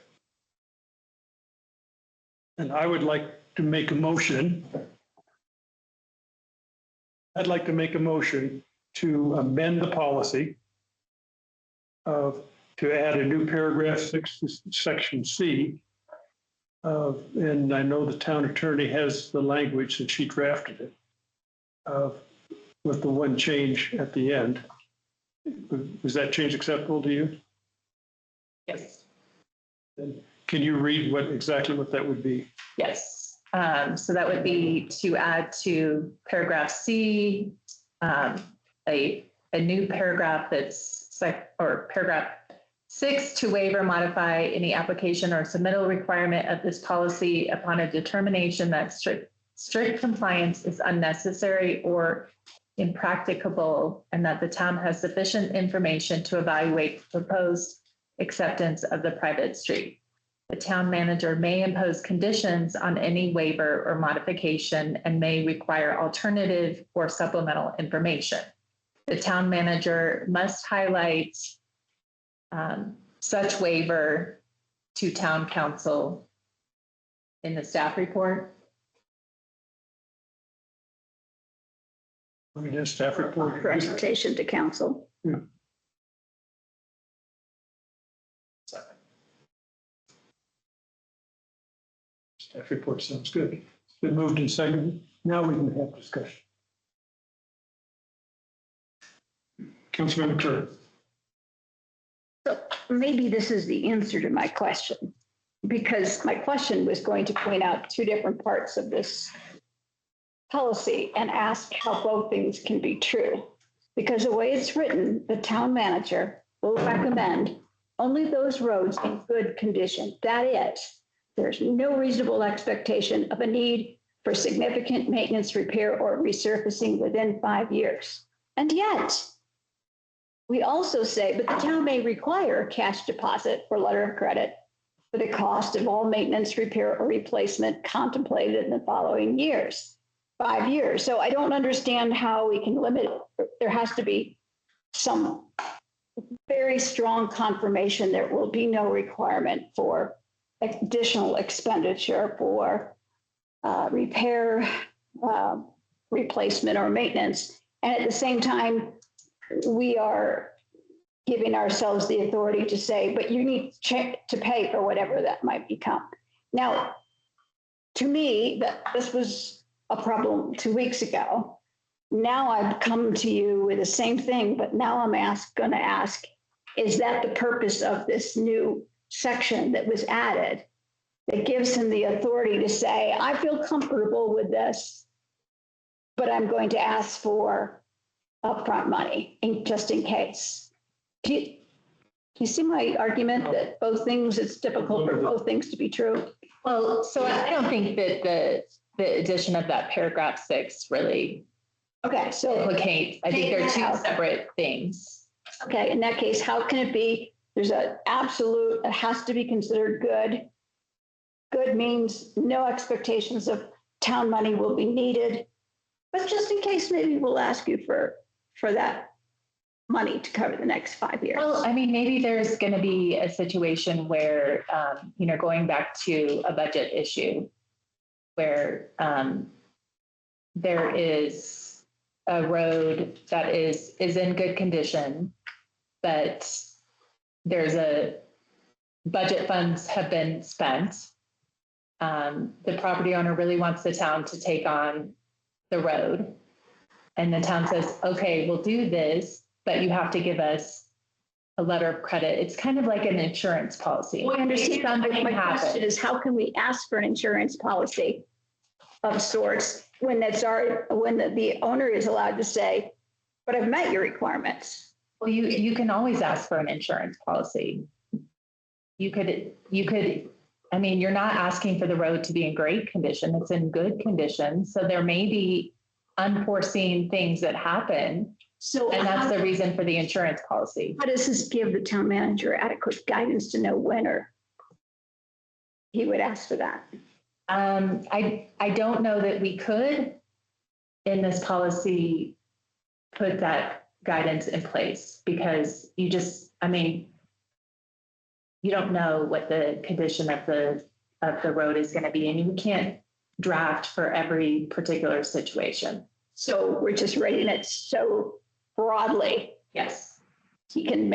And I would like to make a motion. I'd like to make a motion to amend the policy to add a new paragraph 6, section C. And I know the town attorney has the language and she drafted it with the one change at the end. Was that change acceptable to you? Yes. Then can you read exactly what that would be? Yes. So that would be to add to paragraph C, a new paragraph paragraph 6 to waive or modify any application or submittal requirement of this policy upon a determination that strict compliance is unnecessary or impracticable, and that the town has sufficient information to evaluate proposed acceptance of the private street. The town manager may impose conditions on any waiver or modification and may require alternative or supplemental information. The town manager must highlight such waiver to town council in the staff report. I mean, a staff report. Presentation to council. Yeah. Staff report sounds good. It's been moved and seconded. Now we can have discussion. Councilmember Kerr. So maybe this is the answer to my question, because my question was going to point out 2 different parts of this policy and ask how both things can be true. Because the way it's written, the town manager will recommend only those roads in good condition. That is, there's no reasonable expectation of a need for significant maintenance, repair, or resurfacing within 5 years. And yet, we also say, but the town may require a cash deposit or letter of credit for the cost of all maintenance, repair, or replacement contemplated in the following years, 5 years. So I don't understand how we can limit it. There has to be some very strong confirmation there will be no requirement for additional expenditure for repair, replacement, or maintenance. And at the same time, we are giving ourselves the authority to say, but you need to pay for whatever that might become. Now, to me, this was a problem 2 weeks ago. Now I've come to you with the same thing, but now I'm going to ask, is that the purpose of this new section that was added that gives him the authority to say, I feel comfortable with this, but I'm going to ask for upfront money just in case? Do you see my argument that both things, it's difficult for both things to be true? Well, so I don't think that the addition of that paragraph 6 really Okay, so, implicates. I think they're two separate things. okay, in that case, how can it be, there's an absolute, it has to be considered good. Good means no expectations of town money will be needed, but just in case, maybe we'll ask you for that money to cover the next 5 years. Well, I mean, maybe there's going to be a situation where, going back to a budget issue where there is a road that is in good condition, but there's budget funds have been spent. The property owner really wants the town to take on the road. And the town says, okay, we'll do this, but you have to give us a letter of credit. It's kind of like an insurance policy. Well, I understand. My question is, how can we ask for an insurance policy of sorts when the owner is allowed to say, but I've met your requirements? Well, you can always ask for an insurance policy. You could, I mean, you're not asking for the road to be in great condition. It's in good condition. So there may be unforeseen things that happen. And that's the reason for the insurance policy. How does this give the town manager adequate guidance to know when or he would ask for that? I don't know that we could in this policy put that guidance in place because you don't know what the condition of the road is going to be, and you can't draft for every particular situation. So we're just writing it so broadly. Yes. He can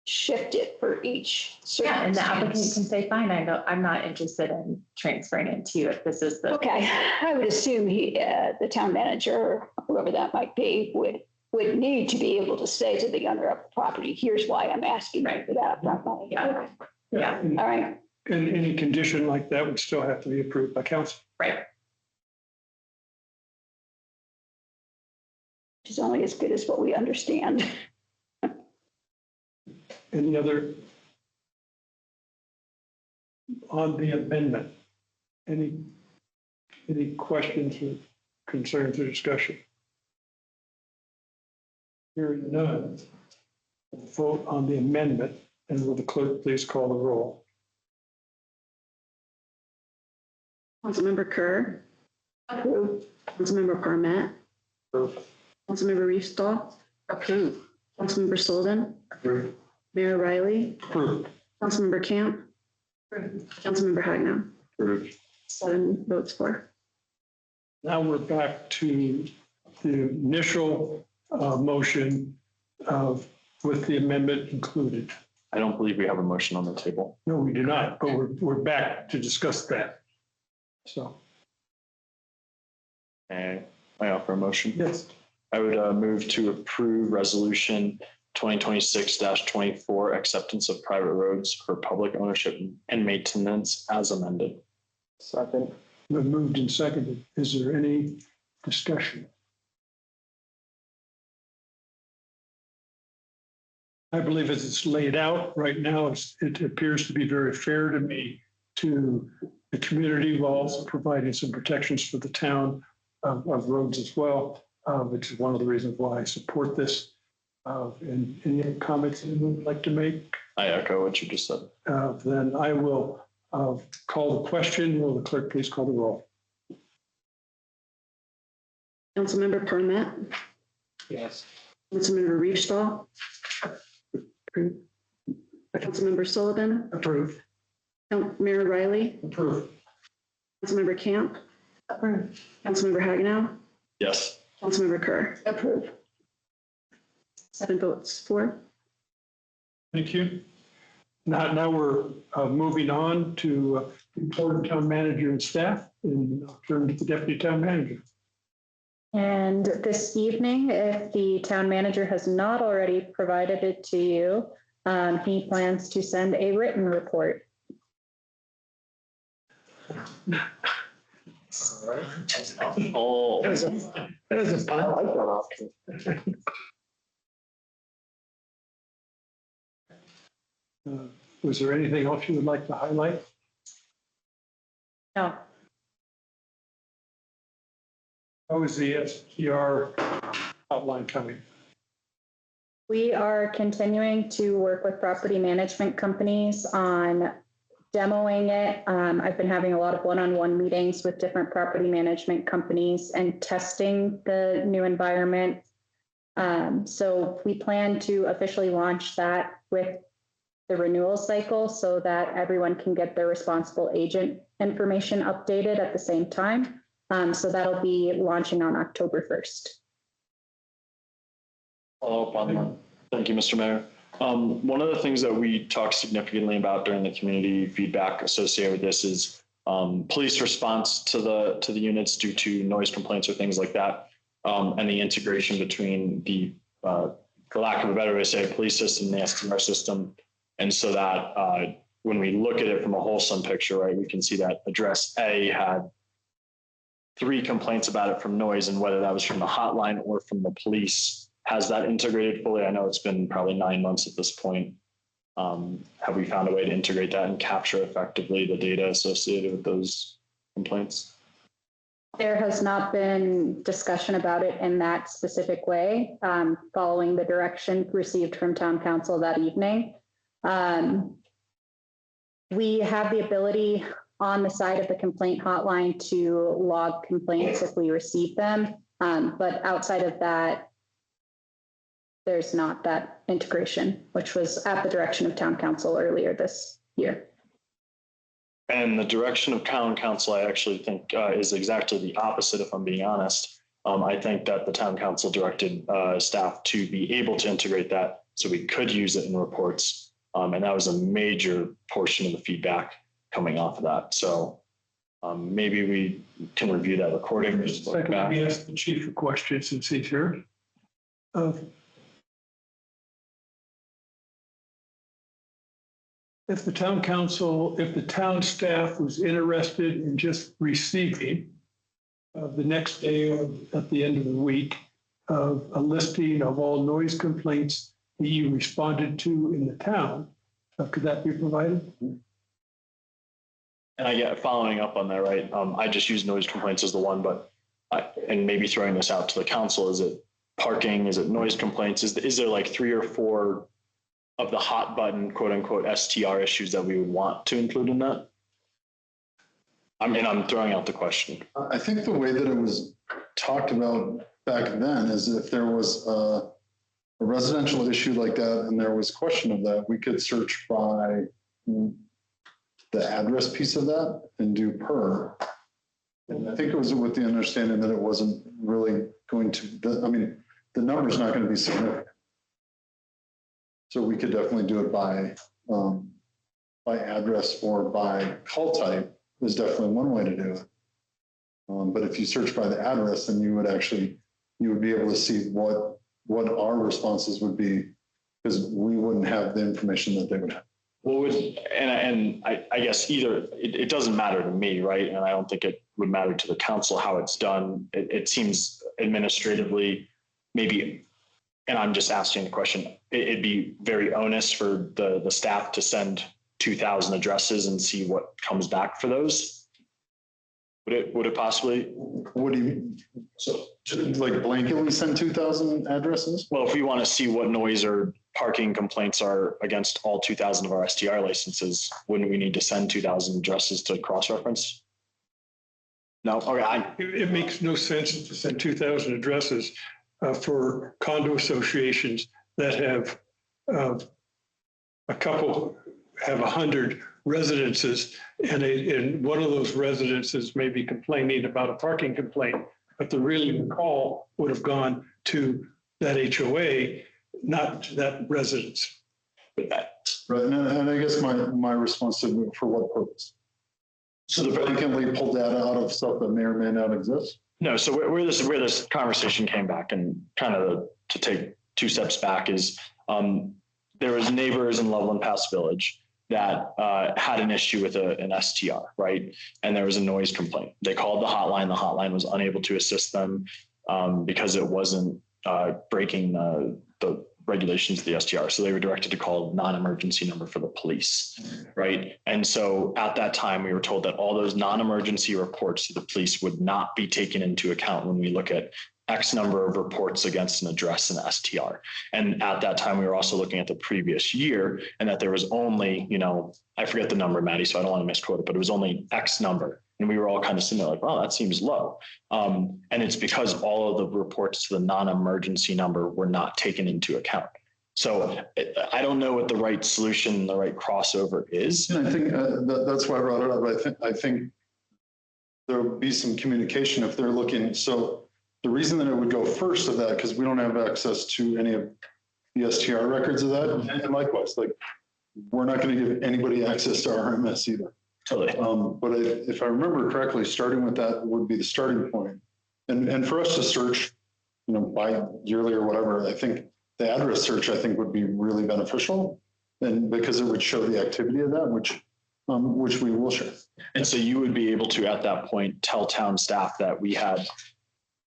shift it for each circumstance. Yeah, and the applicant can say, fine, I'm not interested in transferring it to you if this is the. Okay, I would assume the town manager, or whoever that might be, would need to be able to say to the owner of the property, here's why I'm asking for that upfront money. Yeah. Yeah. All right. And any condition like that would still have to be approved by council. Right. Which is only as good as what we understand. Any other on the amendment? Any questions or concerns or discussion? Hearing none. Vote on the amendment, and will the clerk please call the roll? Councilmember Kerr. Approved. Councilmember Parmet. Approved. Councilmember Reefstall. Approved. Councilmember Sullivan. Approved. Mayor Riley. Approved. Councilmember Camp. Councilmember Hagnon. Approved. 7 votes for. Now we're back to the initial motion with the amendment included. I don't believe we have a motion on the table. No, we do not, but we're back to discuss that. So. And I offer a motion. Yes. I would move to approve resolution 2026-24, acceptance of private roads for public ownership and maintenance as amended. Second. Been moved and seconded. Is there any discussion? I believe as it's laid out right now, it appears to be very fair to me to the community while also providing some protections for the town of roads as well, which is one of the reasons why I support this. And any other comments anyone would like to make? I echo what you just said. Then I will call the question. Will the clerk please call the roll? Councilmember Parmet. Yes. Councilmember Reefstall. Approved. Councilmember Sullivan. Approved. Mayor Riley, Approve. Councilmember Camp, Approved. Councilmember Hagenow, Yes. Councilmember Kerr. Approve. 7 votes for. Thank you. Now we're moving on to report of town manager and staff, and I'll turn to the deputy town manager. And this evening, if the town manager has not already provided it to you, he plans to send a written report. Oh, That was a fun. Was there anything else you would like to highlight? No, How is the STR outline coming? we are continuing to work with property management companies on demoing it. I've been having a lot of one-on-one meetings with different property management companies and testing the new environment. So we plan to officially launch that with the renewal cycle so that everyone can get their responsible agent information updated at the same time. So that'll be launching on October 1st. follow up on that. Thank you, Mr. Mayor. One of the things that we talked significantly about during the community feedback associated with this is police response to the units due to noise complaints or things like that, and the integration between the, for lack of a better way to say, police system and the STR system. And so that when we look at it from a wholesome picture, right, we can see that address A had 3 complaints about it from noise, and whether that was from the hotline or from the police. Has that integrated fully? I know it's been probably 9 months at this point. Have we found a way to integrate that and capture effectively the data associated with those complaints? There has not been discussion about it in that specific way, following the direction received from town council that evening. We have the ability on the side of the complaint hotline to log complaints if we receive them. But outside of that, there's not that integration, which was at the direction of town council earlier this year. And the direction of town council, I actually think is exactly the opposite, if I'm being honest. I think that the town council directed staff to be able to integrate that so we could use it in reports. And that was a major portion of the feedback coming off of that. So maybe we can review that recording. Second, let me ask the chief a question since he's here. If the town council, if the town staff was interested in just receiving the next day or at the end of the week of a listing of all noise complaints that you responded to in the town, could that be provided? And I get following up on that, right? I just use noise complaints as the one, but and maybe throwing this out to the council, is it parking? Is it noise complaints? Is there like 3 or 4 of the hot button, quote unquote, STR issues that we would want to include in that? I mean, I'm throwing out the question. I think the way that it was talked about back then is if there was a residential issue like that and there was question of that, we could search by the address piece of that and do per. And I think it was with the understanding that it wasn't really going to, I mean, the number's not going to be significant. So we could definitely do it by address or by call type is definitely one way to do it. But if you search by the address, then you would be able to see what our responses would be, because we wouldn't have the information that they would have. What would, and I guess either, it doesn't matter to me, right? And I don't think it would matter to the council how it's done. It seems administratively, maybe, and I'm just asking the question, it'd be very onus for the staff to send 2,000 addresses and see what comes back for those. Would it possibly? What do you mean? So just like blanketly send 2,000 addresses? Well, if we want to see what noise or parking complaints are against all 2,000 of our STR licenses, wouldn't we need to send 2,000 addresses to cross-reference? No, okay. It makes no sense to send 2,000 addresses for condo associations that have a couple have 100 residences, and one of those residences may be complaining about a parking complaint, but the really call would have gone to that HOA, not to that residence. Right, and I guess my response to for what purpose? So the blanketly pull data out of stuff that may or may not exist? No, so where this conversation came back, and kind of to take 2 steps back, is there was neighbors in Loveland Pass Village that had an issue with an STR, right? And there was a noise complaint. They called the hotline. The hotline was unable to assist them because it wasn't breaking the regulations of the STR. So they were directed to call a non-emergency number for the police, right? And so at that time, we were told that all those non-emergency reports to the police would not be taken into account when we look at X number of reports against an address in STR. And at that time, we were also looking at the previous year, and that there was only, I forget the number, Maddie, so I don't want to misquote it, but it was only X number. And we were all kind of sitting there like, wow, that seems low. And it's because all of the reports to the non-emergency number were not taken into account. So I don't know what the right solution, the right crossover is. And I think that's why I brought it up. I think there will be some communication if they're looking. So the reason that it would go first of that, because we don't have access to any of the STR records of that. And likewise, like, we're not going to give anybody access to RMS either. Totally. But if I remember correctly, starting with that would be the starting point. And for us to search, by yearly or whatever, I think the address search, I think, would be really beneficial. And because it would show the activity of that, which we will share. And so you would be able to, at that point, tell town staff that we had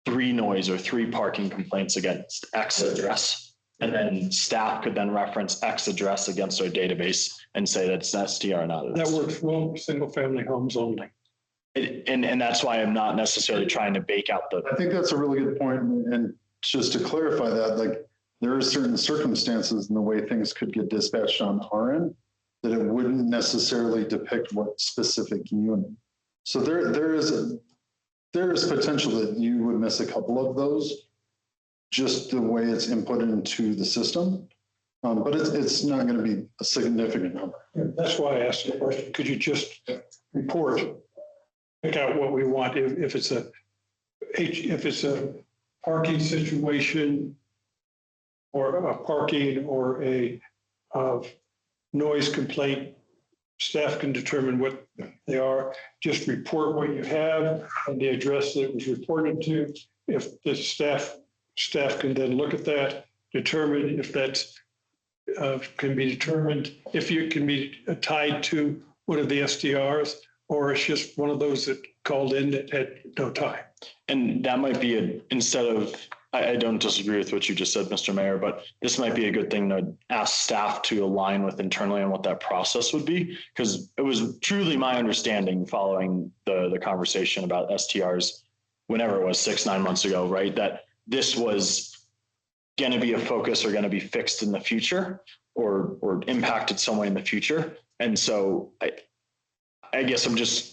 3 noise or 3 parking complaints against X address. And then staff could then reference X address against our database and say that's an STR, not That works well, single family homes only. And that's why I'm not necessarily trying to bake out I think that's a really good point. And just to clarify that, like, there are certain circumstances in the way things could get dispatched on our end that it wouldn't necessarily depict what specific unit. So there is potential that you would miss a couple of those, just the way it's inputted into the system. But it's not going to be a significant number. That's why I asked the question. Could you just report, pick out what we want if it's a parking situation or a parking or a noise complaint, staff can determine what they are. Just report what you have and the address that it was reported to. If the staff can then look at that, determine if that's can be determined, if you can be tied to one of the SDRs, or it's just one of those that called in that had no tie. And that might be instead of, I don't disagree with what you just said, Mr. Mayor, but this might be a good thing to ask staff to align with internally on what that process would be, because it was truly my understanding following the conversation about STRs, whenever it was 6-9 months ago, right, that this was going to be a focus or going to be fixed in the future or impacted some way in the future. And so I guess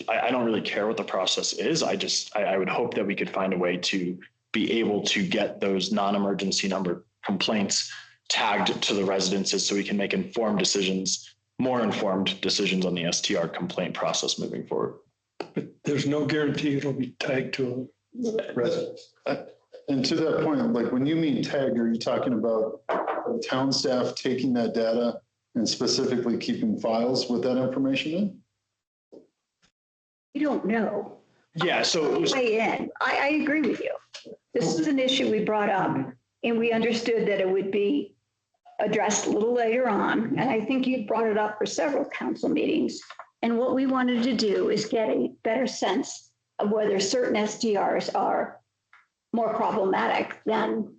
I don't really care what the process is. I would hope that we could find a way to be able to get those non-emergency number complaints tagged to the residences so we can make more informed decisions on the STR complaint process moving forward. But there's no guarantee it'll be tagged to a residence. And to that point, like, when you mean tag, are you talking about town staff taking that data and specifically keeping files with that information in? You don't know. Yeah, so it was, Weigh in. I agree with you. This is an issue we brought up, and we understood that it would be addressed a little later on. And I think you brought it up for several council meetings. And what we wanted to do is get a better sense of whether certain SDRs are more problematic than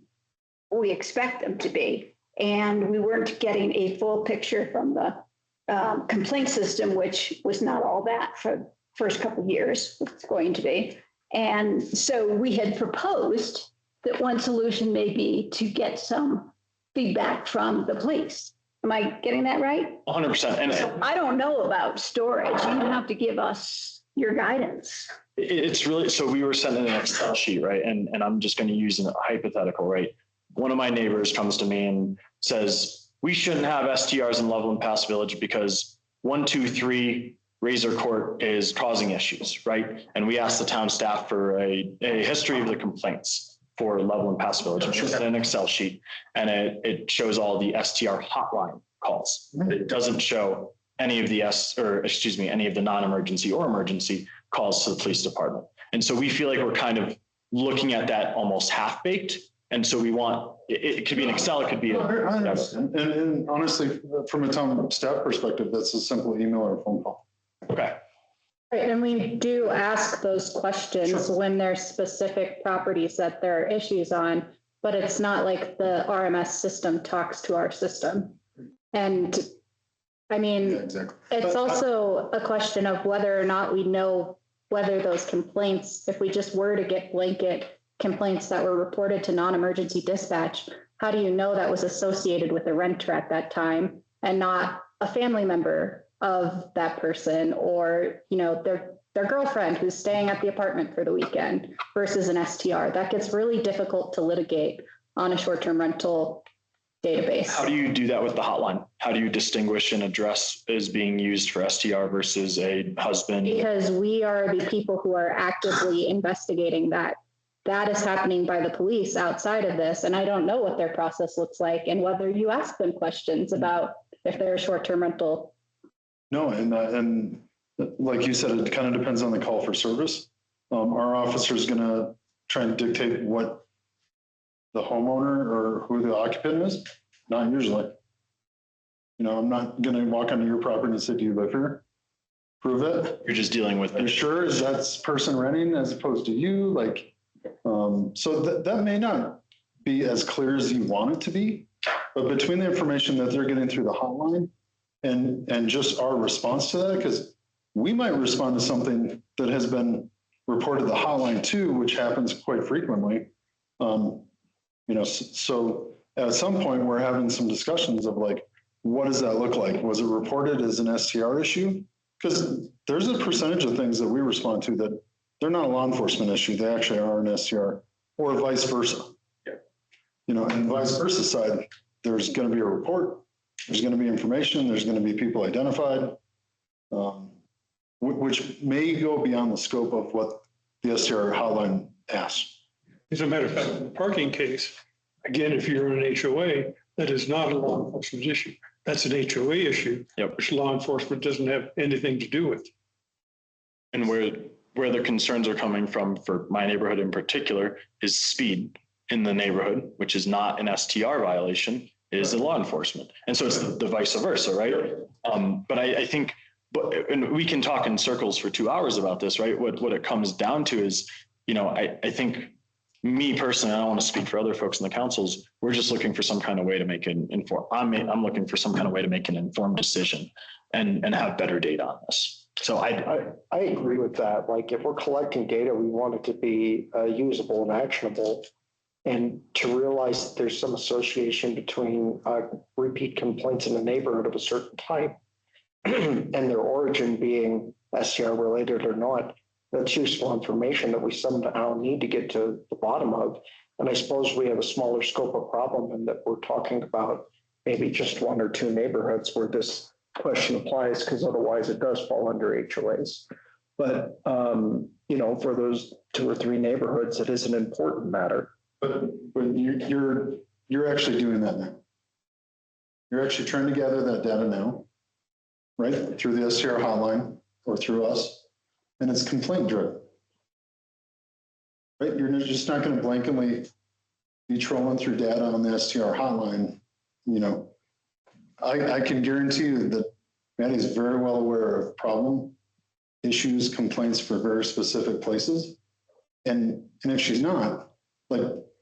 we expect them to be. And we weren't getting a full picture from the complaint system, which was not all that for the first couple of years, it's going to be. And so we had proposed that one solution may be to get some feedback from the police. Am I getting that right? 100%. And So I don't know about storage. You have to give us your guidance. it's really, so we were sent an Excel sheet, right? And I'm just going to use a hypothetical, right? One of my neighbors comes to me and says, we shouldn't have STRs in Loveland Pass Village because 1, 2, 3 Razor Court is causing issues, right? And we asked the town staff for a history of the complaints for Level Pass Village. It shows an Excel sheet, and it shows all the STR hotline calls. It doesn't show any of the any of the non-emergency or emergency calls to the police department. And so we feel like we're kind of looking at that almost half-baked. And so we want, it could be an Excel, it could be. I understand. And honestly, from a town staff perspective, that's a simple email or phone call. Okay. Right, and we do ask those questions when there's specific properties that there are issues on, but it's not like the RMS system talks to our system. And I mean, Yeah, exactly. it's also a question of whether or not we know whether those complaints, if we just were to get blanket complaints that were reported to non-emergency dispatch, how do you know that was associated with a renter at that time and not a family member of that person, or, you know, their girlfriend who's staying at the apartment for the weekend versus an STR? That gets really difficult to litigate on a short-term rental database. How do you do that with the hotline? How do you distinguish an address as being used for STR versus a husband? Because we are the people who are actively investigating that. That is happening by the police outside of this. And I don't know what their process looks like and whether you ask them questions about if they're a short-term rental. No, and like you said, it kind of depends on the call for service. Our officer is going to try and dictate what the homeowner or who the occupant is. Not usually. You know, I'm not going to walk onto your property and say, do you live here? Prove it. You're just dealing with Are you sure is that person renting as opposed to you? Like, so that may not be as clear as you want it to be, but between the information that they're getting through the hotline and just our response to that, because we might respond to something that has been reported to the hotline too, which happens quite frequently. You know, so at some point we're having some discussions of like, what does that look like? Was it reported as an STR issue? Because there's a percentage of things that we respond to that they're not a law enforcement issue. They actually are an STR, or vice versa. Yeah. You know, and vice versa side, there's going to be a report. There's going to be information. There's going to be people identified, which may go beyond the scope of what the STR hotline asks. As a matter of fact, in the parking case, again, if you're in an HOA, that is not a law enforcement issue. That's an HOA issue, which law enforcement doesn't have anything to do with. And where the concerns are coming from for my neighborhood in particular is speed in the neighborhood, which is not an STR violation, it is a law enforcement. And so it's the vice versa, right? But I think, and we can talk in circles for 2 hours about this, right? What it comes down to is, you know, I think me personally, I don't want to speak for other folks in the councils. We're just looking for some kind of way to make an informed, I'm looking for some kind of way to make an informed decision and have better data on this. So I agree with that. Like if we're collecting data, we want it to be usable and actionable, and to realize that there's some association between repeat complaints in the neighborhood of a certain type and their origin being SCR related or not. That's useful information that we somehow need to get to the bottom of. And I suppose we have a smaller scope of problem in that we're talking about maybe just 1 or 2 neighborhoods where this question applies, because otherwise it does fall under HOAs. But, you know, for those 2 or 3 neighborhoods, it is an important matter. But you're actually doing that now. You're actually trying to gather that data now, right? Through the STR hotline or through us. And it's complaint driven, right? You're just not going to blanketly be trolling through data on the STR hotline. You know, I can guarantee you that Maddie's very well aware of problem issues, complaints for very specific places. And if she's not, like,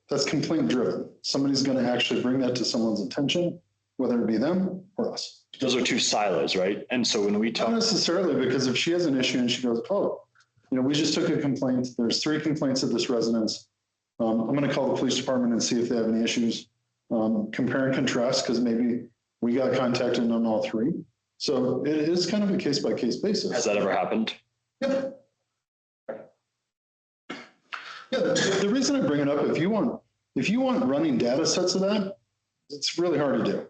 that's complaint driven. Somebody's going to actually bring that to someone's attention, whether it be them or us. those are 2 silos, right? And so when we talk. Not necessarily, because if she has an issue and she goes, oh, you know, we just took a complaint. There's 3 complaints at this residence. I'm going to call the police department and see if they have any issues. Compare and contrast, because maybe we got contacted on all 3. So it is kind of a case by case basis. Has that ever happened? Yeah. Yeah. The reason I bring it up, if you want running data sets of that, it's really hard to do.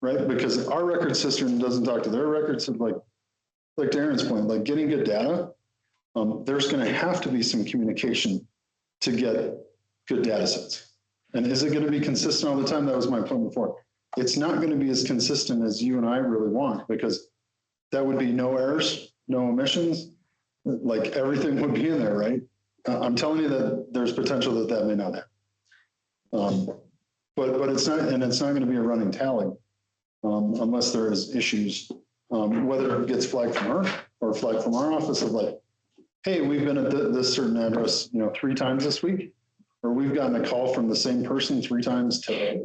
right? Because our record system doesn't talk to their records. Like Darren's point, like getting good data, there's going to have to be some communication to get good data sets. And is it going to be consistent all the time? That was my point before. It's not going to be as consistent as you and I really want, because that would be no errors, no omissions, like everything would be in there, right? I'm telling you that there's potential that that may not happen. But it's not, and it's not going to be a running tally unless there is issues, whether it gets flagged from her or flagged from our office of like, hey, we've been at this certain address, 3 times this week, or we've gotten a call from the same person 3 times today.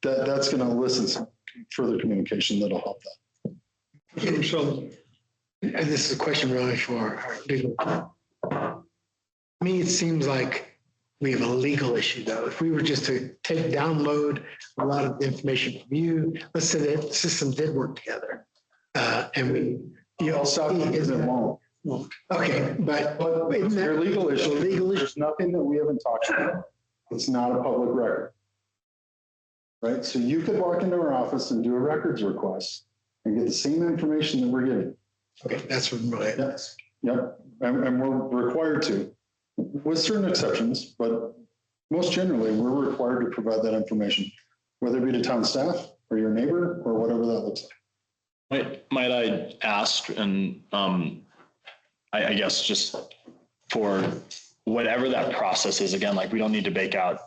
That's going to elicit some further communication that'll help that. So, And this is a question really for our legal. To me, it seems like we have a legal issue though. If we were just to download a lot of the information from you, let's say that the systems did work together. And we, I'll stop you because it won't. Okay, but It's your legal issue. There's nothing that we haven't talked about. It's not a public record. Right? So you could walk into our office and do a records request and get the same information that we're getting. Okay, that's what I'm really. Yes. Yep. And we're required to, with certain exceptions, but most generally, we're required to provide that information, whether it be to town staff or your neighbor or whatever that looks like. Might I ask, and I guess just for whatever that process is, again, like we don't need to bake out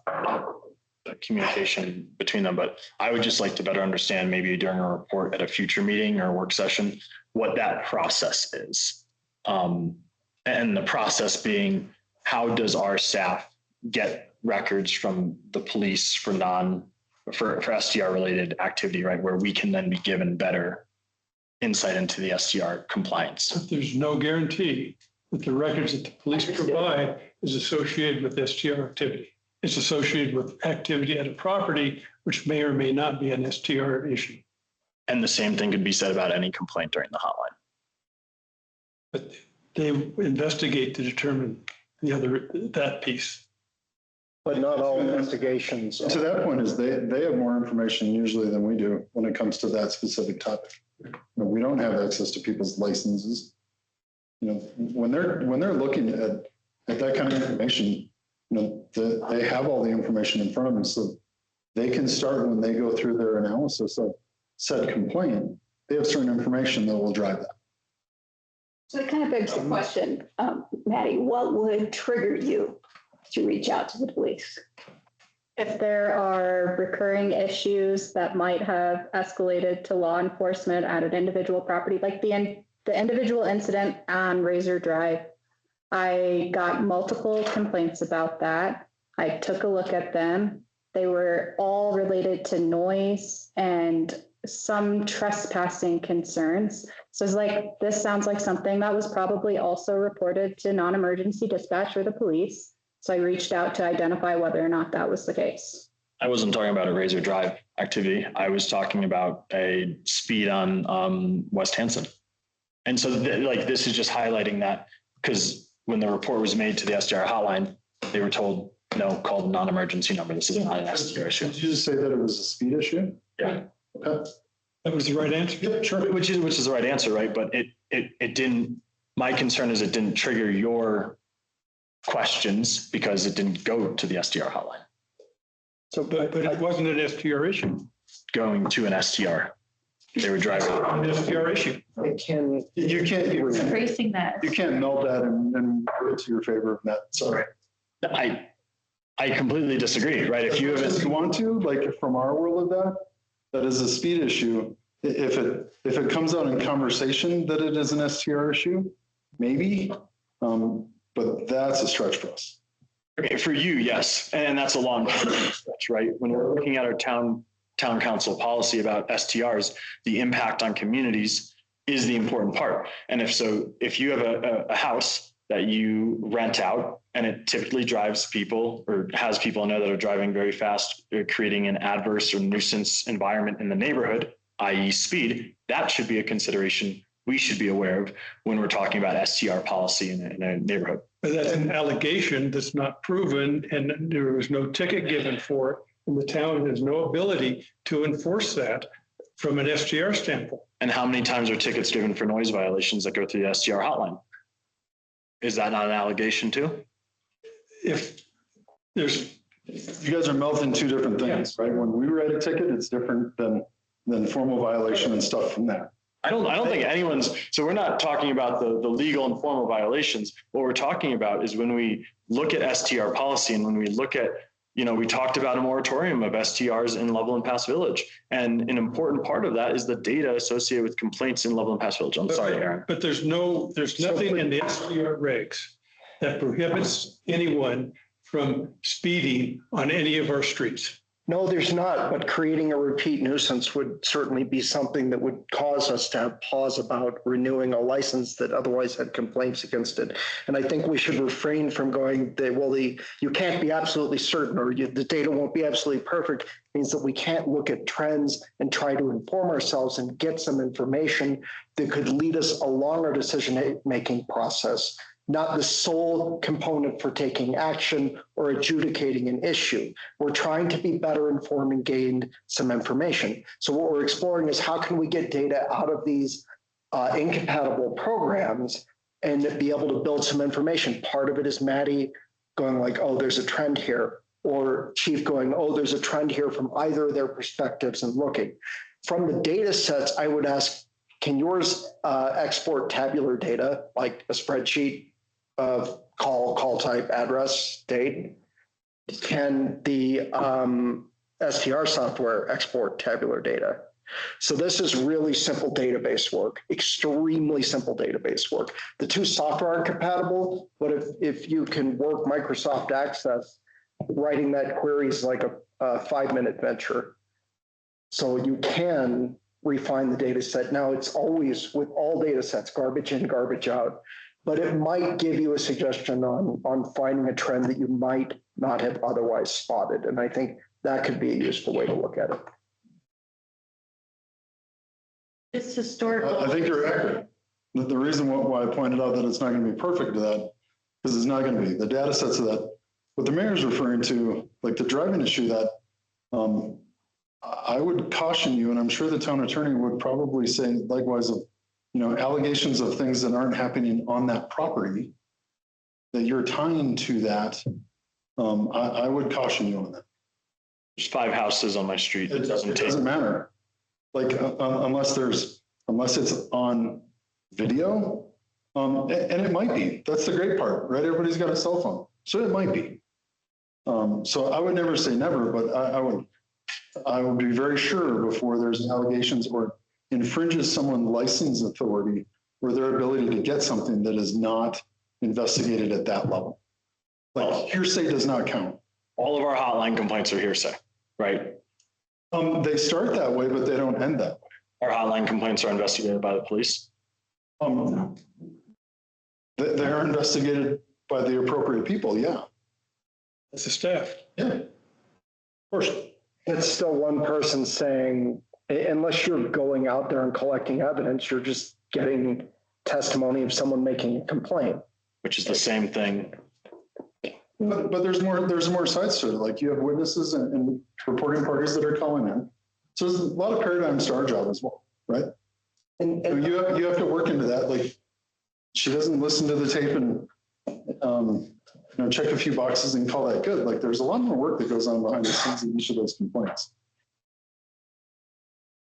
communication between them, but I would just like to better understand maybe during a report at a future meeting or work session, what that process is. And the process being, how does our staff get records from the police for STR related activity, right? Where we can then be given better insight into the STR compliance. but there's no guarantee that the records that the police provide is associated with STR activity. It's associated with activity at a property, which may or may not be an STR issue. And the same thing could be said about any complaint during the hotline. But they investigate to determine that piece. But not all investigations. To that point is they have more information usually than we do when it comes to that specific topic. We don't have access to people's licenses. When they're looking at that kind of information, they have all the information in front of them, so they can start when they go through their analysis of said complaint. They have certain information that will drive that. So it kind of begs the question, Maddie, what would trigger you to reach out to the police? If there are recurring issues that might have escalated to law enforcement at an individual property, like the individual incident on Razor Drive, I got multiple complaints about that. I took a look at them. They were all related to noise and some trespassing concerns. So it's like, this sounds like something that was probably also reported to non-emergency dispatch or the police. So I reached out to identify whether or not that was the case. I wasn't talking about a Razor Drive activity. I was talking about a speed on West Hanson. And so this is just highlighting that, because when the report was made to the SDR hotline, they were told, no, call the non-emergency number. This is not an SDR issue. Did you just say that it was a speed issue? Yeah. Okay. That was the right answer? Yeah, sure. Which is the right answer, right? But it didn't, my concern is it didn't trigger your questions because it didn't go to the SDR hotline. So, but it wasn't an STR issue. Going to an STR. They were driving. An STR issue. It can. You can't Tracing that. You can't meld that and put it to your favor of that. Sorry. I completely disagree, right? If you want to, like from our world of that is a speed issue. If it comes out in conversation that it is an STR issue, maybe, but that's a stretch for us. Okay, for you, yes, and that's a long stretch, right? When we're looking at our town council policy about STRs, the impact on communities is the important part. And if you have a house that you rent out and it typically drives people or has people in there that are driving very fast, creating an adverse or nuisance environment in the neighborhood, i.e. speed, that should be a consideration we should be aware of when we're talking about STR policy in a neighborhood. But that's an allegation that's not proven and there was no ticket given for it. and the town has no ability to enforce that from an STR standpoint. And how many times are tickets given for noise violations that go through the STR hotline? Is that not an allegation too? If there's, You guys are melding two different things, right? When we write a ticket, it's different than formal violation and stuff from that. I don't think anyone's, so we're not talking about the legal and formal violations. What we're talking about is when we look at STR policy and when we look at, we talked about a moratorium of STRs in Level and Pass Village. And an important part of that is the data associated with complaints in Level and Pass Village. I'm sorry, Aaron. but there's nothing in the STR regs that prohibits anyone from speeding on any of our streets. No, there's not, but creating a repeat nuisance would certainly be something that would cause us to have pause about renewing a license that otherwise had complaints against it. And I think we should refrain from going, you can't be absolutely certain, or the data won't be absolutely perfect, means that we can't look at trends and try to inform ourselves and get some information that could lead us along our decision-making process, not the sole component for taking action or adjudicating an issue. We're trying to be better informed and gain some information. So what we're exploring is how can we get data out of these incompatible programs and be able to build some information. Part of it is Maddie going like, oh, there's a trend here, or Chief going, oh, there's a trend here from either of their perspectives and looking. From the data sets, I would ask, can yours export tabular data, like a spreadsheet of call type, address, date? Can the STR software export tabular data? So this is really simple database work, extremely simple database work. The two software aren't compatible, but if you can work Microsoft Access, writing that query is like a 5-minute venture. So you can refine the data set. Now it's always with all data sets, garbage in, garbage out, but it might give you a suggestion on finding a trend that you might not have otherwise spotted. And I think that could be a useful way to look at it. It's historical. I think you're accurate. The reason why I pointed out that it's not going to be perfect to that, because it's not going to be. The data sets of that, what the mayor's referring to, like the driving issue, that I would caution you, and I'm sure the town attorney would probably say likewise, of allegations of things that aren't happening on that property that you're tying to that. I would caution you on that. There's 5 houses on my street. It doesn't matter. Like unless it's on video, and it might be. That's the great part, right? Everybody's got a cell phone, so it might be. So I would never say never, but I would be very sure before there's allegations or infringes someone's license authority or their ability to get something that is not investigated at that level. Like hearsay does not count. All of our hotline complaints are hearsay, right? They start that way, but they don't end that way. Our hotline complaints are investigated by the police. They are investigated by the appropriate people, yeah. As a staff. Yeah, of course. It's still one person saying, unless you're going out there and collecting evidence, you're just getting testimony of someone making a complaint. Which is the same thing. But there's more sides to it. Like you have witnesses and reporting parties that are calling in. So there's a lot of paradigms to our job as well, right? And you have to work into that. Like she doesn't listen to the tape and check a few boxes and call that good. Like there's a lot more work that goes on behind the scenes in each of those complaints.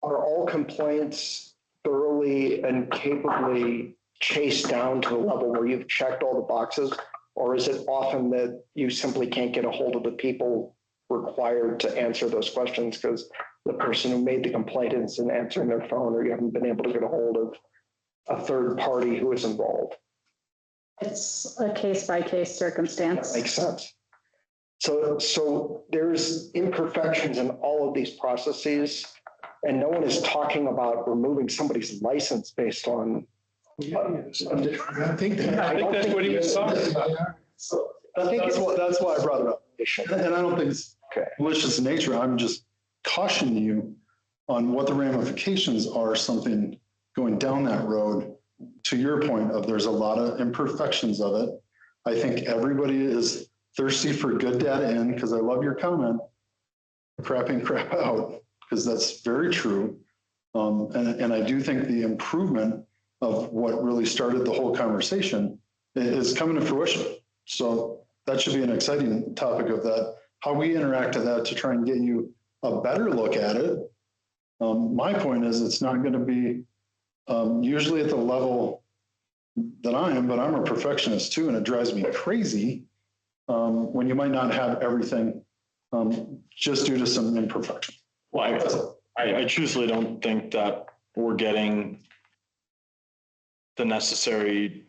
Are all complaints thoroughly and capably chased down to the level where you've checked all the boxes? Or is it often that you simply can't get a hold of the people required to answer those questions because the person who made the complaint isn't answering their phone, or you haven't been able to get a hold of a third party who is involved? It's a case-by-case circumstance. That makes sense. So there's imperfections in all of these processes, and no one is talking about removing somebody's license based on. I think that's what he was talking about. That's why I brought it up. And I don't think it's malicious in nature. I'm just cautioning you on what the ramifications are, something going down that road. To your point of there's a lot of imperfections of it. I think everybody is thirsty for good data in, because I love your comment. crap in, crap out, because that's very true. And I do think the improvement of what really started the whole conversation is coming to fruition. So that should be an exciting topic of that, how we interact with that to try and get you a better look at it. My point is it's not going to be usually at the level that I am, but I'm a perfectionist too, and it drives me crazy when you might not have everything just due to some imperfection. Well, I truthfully don't think that we're getting the necessary,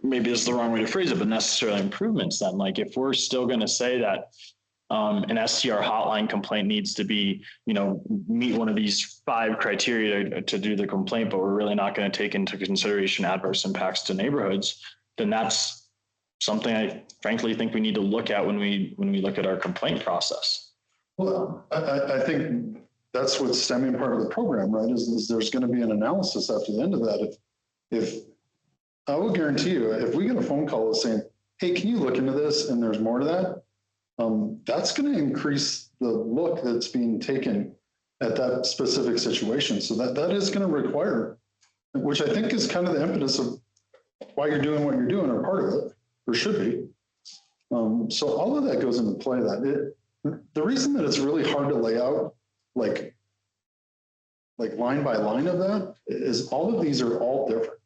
maybe this is the wrong way to phrase it, but necessary improvements then. Like if we're still going to say that an STR hotline complaint needs to be, meet one of these 5 criteria to do the complaint, but we're really not going to take into consideration adverse impacts to neighborhoods, then that's something I frankly think we need to look at when we look at our complaint process. Well, I think that's what's stemming part of the program, right? Is there's going to be an analysis after the end of that. If I will guarantee you, if we get a phone call saying, hey, can you look into this? And there's more to that. That's going to increase the look that's being taken at that specific situation. So that is going to require, which I think is kind of the impetus of why you're doing what you're doing, or part of it, or should be. So all of that goes into play. The reason that it's really hard to lay out like line by line of that is all of these are all different.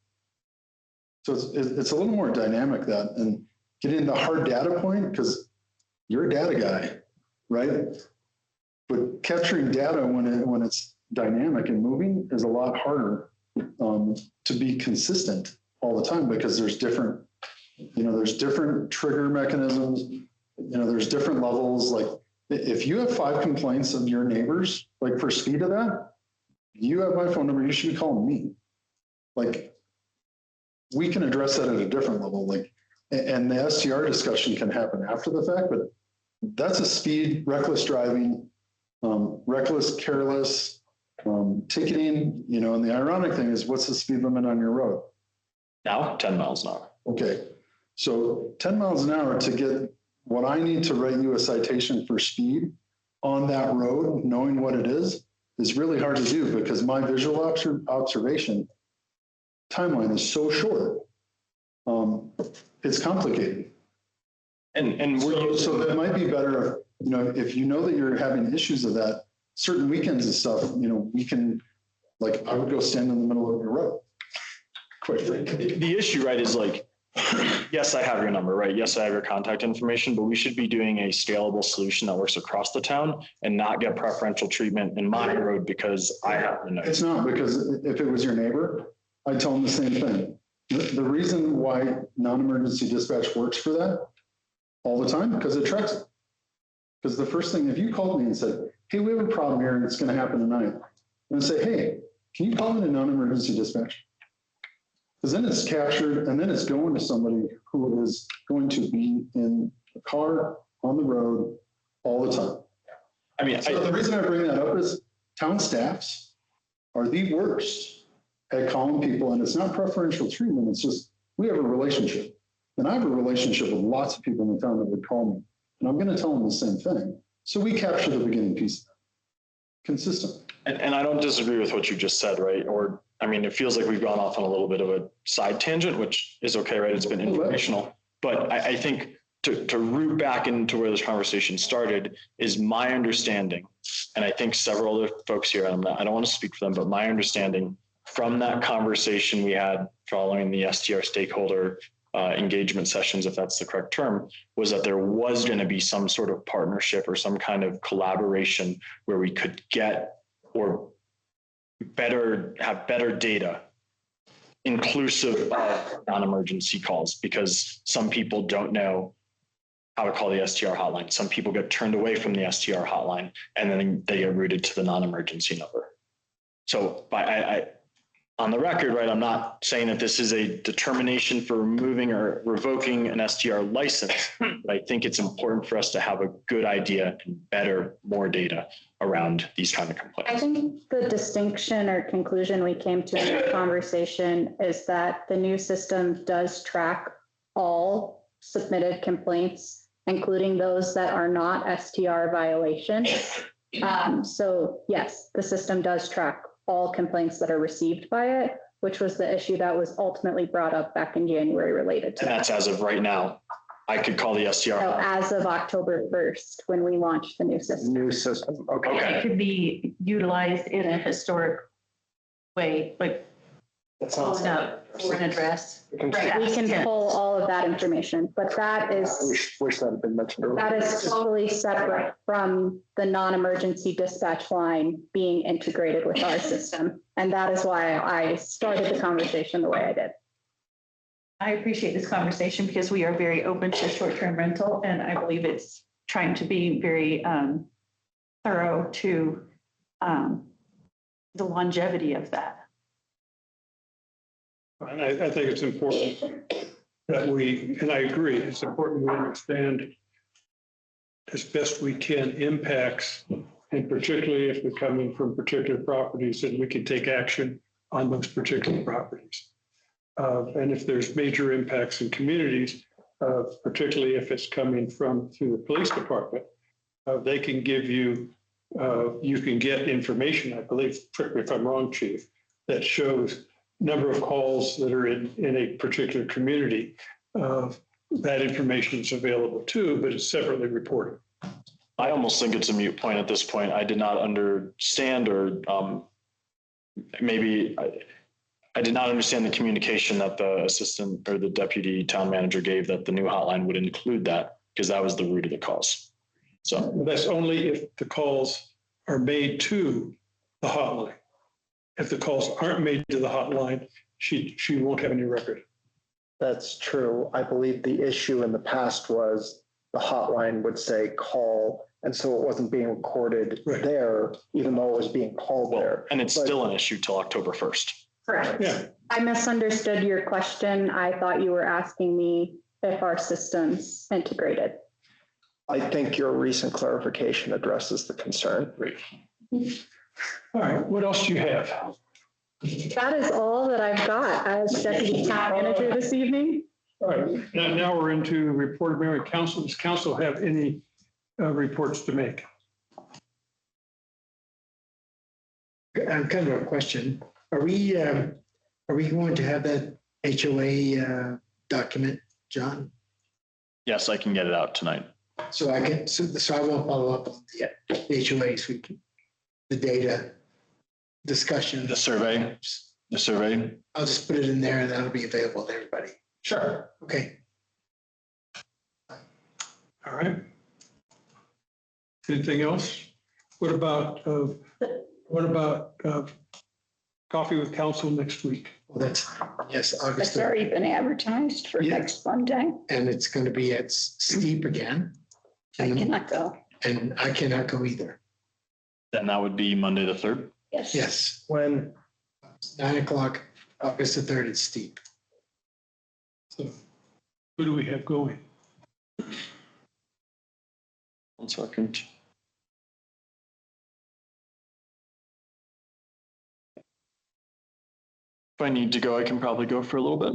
So it's a little more dynamic that, and getting the hard data point, because you're a data guy, right? But capturing data when it's dynamic and moving is a lot harder to be consistent all the time, because there's different trigger mechanisms, there's different levels. Like if you have 5 complaints of your neighbors, like for speed of that, you have my phone number, you should be calling me. Like we can address that at a different level. Like, and the STR discussion can happen after the fact, but that's a speed, reckless driving, reckless, careless, ticketing, and the ironic thing is, what's the speed limit on your road? Now, 10 miles an hour. Okay. So 10 miles an hour to get what I need to write you a citation for speed on that road, knowing what it is really hard to do, because my visual observation timeline is so short. It's complicated. And so that might be better, if you know that you're having issues of that, certain weekends and stuff, we can, like, I would go stand in the middle of your road. The issue, right, is like, yes, I have your number, right? Yes, I have your contact information, but we should be doing a scalable solution that works across the town and not get preferential treatment in my road because I have the notes. It's not, because if it was your neighbor, I'd tell them the same thing. The reason why non-emergency dispatch works for that all the time, because it tracks it. Because the first thing, if you called me and said, hey, we have a problem here and it's going to happen tonight, and say, hey, can you call in a non-emergency dispatch? Because then it's captured and then it's going to somebody who is going to be in a car on the road all the time. I mean, the reason I bring that up is town staffs are the worst at calling people, and it's not preferential treatment. It's just, we have a relationship, and I have a relationship with lots of people in the town that would call me, and I'm going to tell them the same thing. So we capture the beginning piece, consistent. And I don't disagree with what you just said, right? Or, I mean, it feels like we've gone off on a little bit of a side tangent, which is okay, right? It's been informational, but I think to root back into where this conversation started is my understanding. And I think several other folks here, I don't want to speak for them, but my understanding from that conversation we had following the STR stakeholder engagement sessions, if that's the correct term, was that there was going to be some sort of partnership or some kind of collaboration where we could get or have better data inclusive of non-emergency calls, because some people don't know how to call the STR hotline. Some people get turned away from the STR hotline and then they get routed to the non-emergency number. So on the record, right, I'm not saying that this is a determination for removing or revoking an STR license, but I think it's important for us to have a good idea and more data around these kind of complaints. I think the distinction or conclusion we came to in the conversation is that the new system does track all submitted complaints including those that are not STR violations. So yes, the system does track all complaints that are received by it, which was the issue that was ultimately brought up back in January related to And that's that. as of right now. I could call the STR. So as of October 1st, when we launched the new system. New system, okay. It could be utilized in a historic way, like That sounds calling up for an address. We can- Right, we can Yeah. pull all of that information, but that I is, wish that had been mentioned earlier. that is totally separate from the non-emergency dispatch line being integrated with our system. And that is why I started the conversation the way I did. I appreciate this conversation because we are very open to short-term rental, and I believe it's trying to be very thorough to the longevity of that. And I think it's important that we, and I agree, it's important we understand as best we can impacts, and particularly if they're coming from particular properties, and we can take action on those particular properties. And if there's major impacts in communities, particularly if it's coming through the police department, they can give you, you can get information, I believe, correct me if I'm wrong, Chief, that shows number of calls that are in a particular community. That information is available too, but it's separately reported. I almost think it's a moot point at this point. I did not understand, or maybe I did not understand the communication that the assistant or the deputy town manager gave that the new hotline would include that, because that was the root of the calls. So That's only if the calls are made to the hotline. If the calls aren't made to the hotline, she won't have any record. That's true. I believe the issue in the past was the hotline would say call, and so it wasn't being recorded Right. there, even though it was being called there. and it's But- still an issue till October 1st. Correct. Yeah. I misunderstood your question. I thought you were asking me if our system's integrated. I think your recent clarification addresses the concern. Great. All right, what else do you have? That is all that I've got as deputy town manager this evening. All right, now we're into report of mayor and council. Does council have any reports to make? I'm kind of a question. Are we going to have that HOA document, John? Yes, I can get it out tonight. So I can, so I won't follow up on the HOAs, the data discussion. The survey. I'll just put it in there and that'll be available to everybody. Sure. Okay. All right. Anything else? What about coffee with council next week? Well, that's, yes, August That's 3rd. already been advertised for Yeah. next Monday. And it's going to be at Steep again. I cannot go. And I cannot go either. Then that would be Monday the 3rd. Yes. Yes, When 9:00, August the 3rd, it's Steep. So who do we have going? 1 second. If I need to go, I can probably go for a little bit.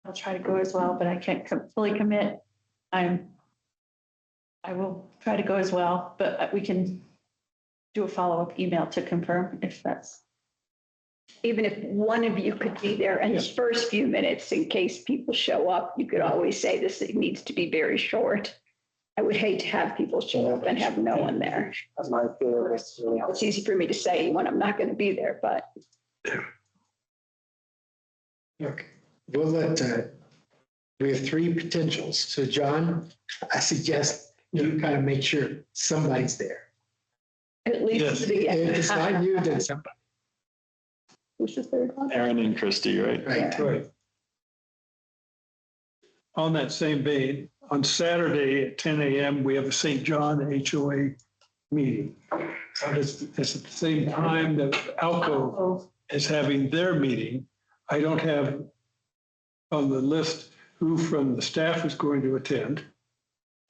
I'll try to go as well, but I can't fully commit. I will try to go as well, but we can do a follow-up email to confirm if that's. Even if one of you could be there in the first few minutes, in case people show up, you could always say this needs to be very short. I would hate to have people show up and have no one there. that's my feeling. It's easy for me to say when I'm not going to be there, but Okay, we'll let, we have 3 potentials. So John, I suggest you kind of make sure somebody's there. at least. Yes. If it's not you, then somebody, Who's the third one? Aaron and Christy, right? right? Right. On that same vein, on Saturday at 10 a.m., we have a St. John HOA meeting. It's at the same time that Alco is having their meeting. I don't have on the list who from the staff is going to attend.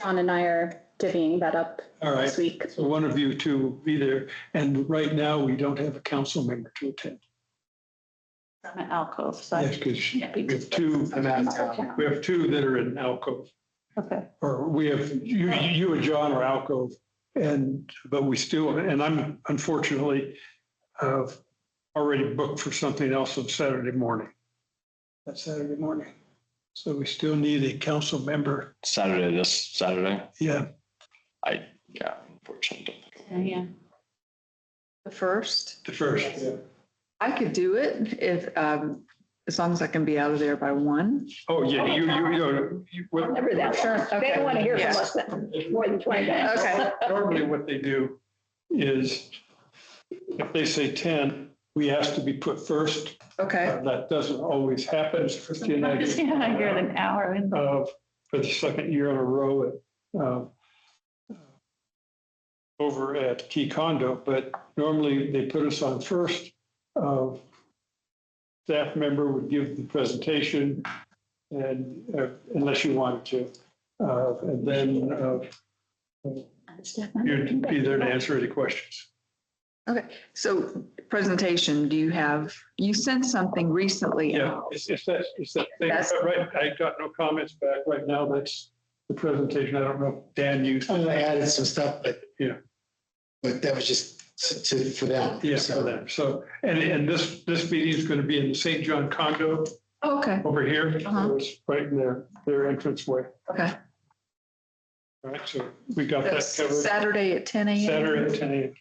John and I are divvying that up All right, this week. so one of you two will be there. And right now, we don't have a council member to attend. I'm an alcove, so. Yes, because we have two, I'm out of town. we have two that are in alcove. Okay. Or we have, you and John are alcove, but we still, and I'm unfortunately already booked for something else on Saturday morning. That's Saturday morning. So we still need a council member. This Saturday. Yeah, Unfortunately. Yeah. The first, the first. Yeah. I could do it if, as long as I can be out of there by 1. Oh, yeah, Never that. Sure. They don't want to hear from Yeah. us more than 20 minutes. Okay. Normally what they do is if they say 10, we ask to be put first. Okay. That doesn't always happen. Christy and I did, Yeah, you're an hour in. for the second year in a row over at Key Condo, but normally they put us on first. Staff member would give the presentation and unless you wanted to. And then you'd be there to answer any questions. Okay. So presentation, you sent something recently. Yeah, it's that thing. That's- Right, I got no comments back right now. That's the presentation. I don't know if Dan used. I added some stuff, but Yeah. But that was just for them. Yeah, for them. So, and this meeting is going to be in the St. John condo Okay. over here. Uh-huh. So it's right in their entranceway. Okay. All right, so we got that That's covered. Saturday at 10 a.m. Saturday at 10 a.m.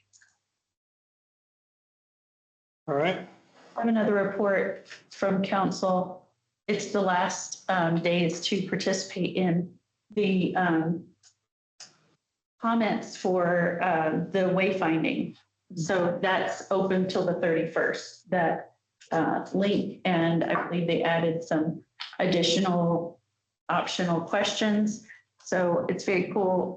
All right. I have another report from council. It's the last days to participate in the comments for the wayfinding. So that's open till the 31st, that link. And I believe they added some additional optional questions. So it's very cool.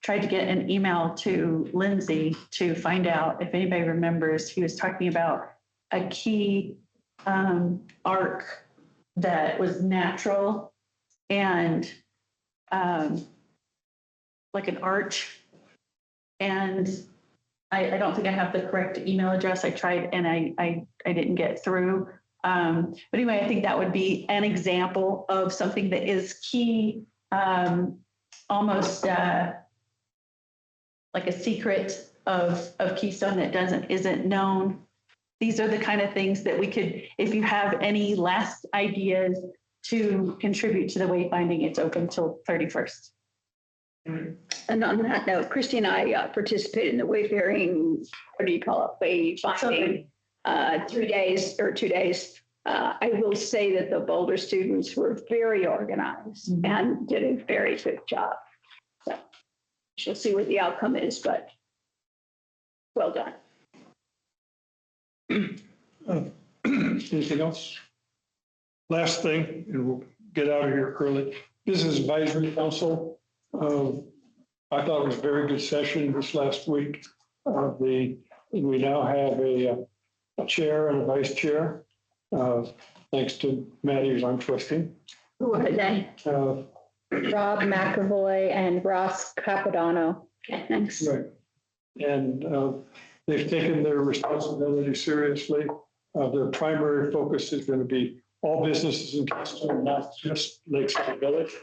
Tried to get an email to Lindsay to find out if anybody remembers, he was talking about a key arc that was natural and like an arch. And I don't think I have the correct email address. I tried and I didn't get through. But anyway, I think that would be an example of something that is key, almost like a secret of Keystone that isn't known. These are the kind of things that we could, if you have any last ideas to contribute to the wayfinding, it's open till 31st. And on that note, Christy and I participated in the wayfaring, what do you call it, wayfinding, 2 days. I will say that the Boulder students were very organized and did a very good job. So she'll see what the outcome is, but well done. Anything else? Last thing, and we'll get out of here early. Business Advisory Council. I thought it was a very good session this last week. We now have a chair and a vice chair. Thanks to Maddie, who's on twisting. Who are they? Rob McAvoy and Ross Capodanno. Okay, thanks. Right. And they've taken their responsibility seriously. Their primary focus is going to be all businesses in Keystone, not just Lakeside Village,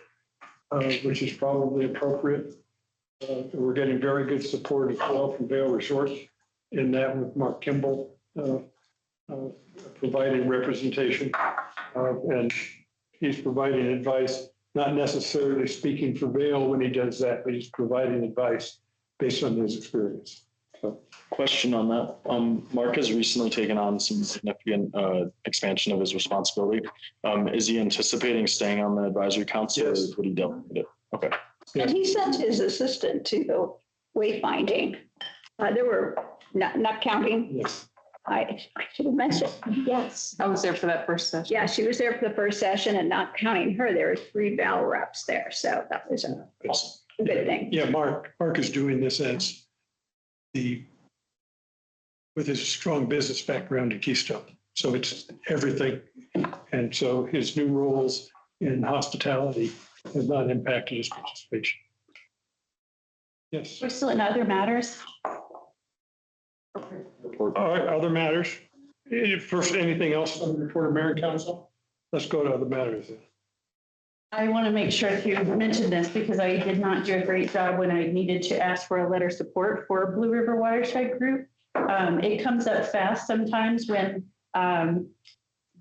which is probably appropriate. We're getting very good support as well from Vail Resorts in that with Mark Kimball providing representation. And he's providing advice, not necessarily speaking for Vail when he does that, but he's providing advice based on his experience. So. Question on that. Mark has recently taken on some significant expansion of his responsibility. Is he anticipating staying on the advisory council? Yes. Or would he delegate it? Okay. Yeah. And he sent his assistant to the wayfinding. There were, not counting, Yes. I should have mentioned, yes. I was there for that first session. Yeah, she was there for the first session and not counting her, there were 3 Val reps there. So that was a good thing. Yeah, Mark is doing this as with his strong business background at Keystone. So it's everything. And so his new roles in hospitality has not impacted his participation. Yes. We're still in other matters. All right, other matters. First, anything else on the report of mayor and council? Let's go to other matters. I want to make sure to mention this because I did not do a great job when I needed to ask for a letter of support for Blue River Watershed Group. It comes up fast sometimes when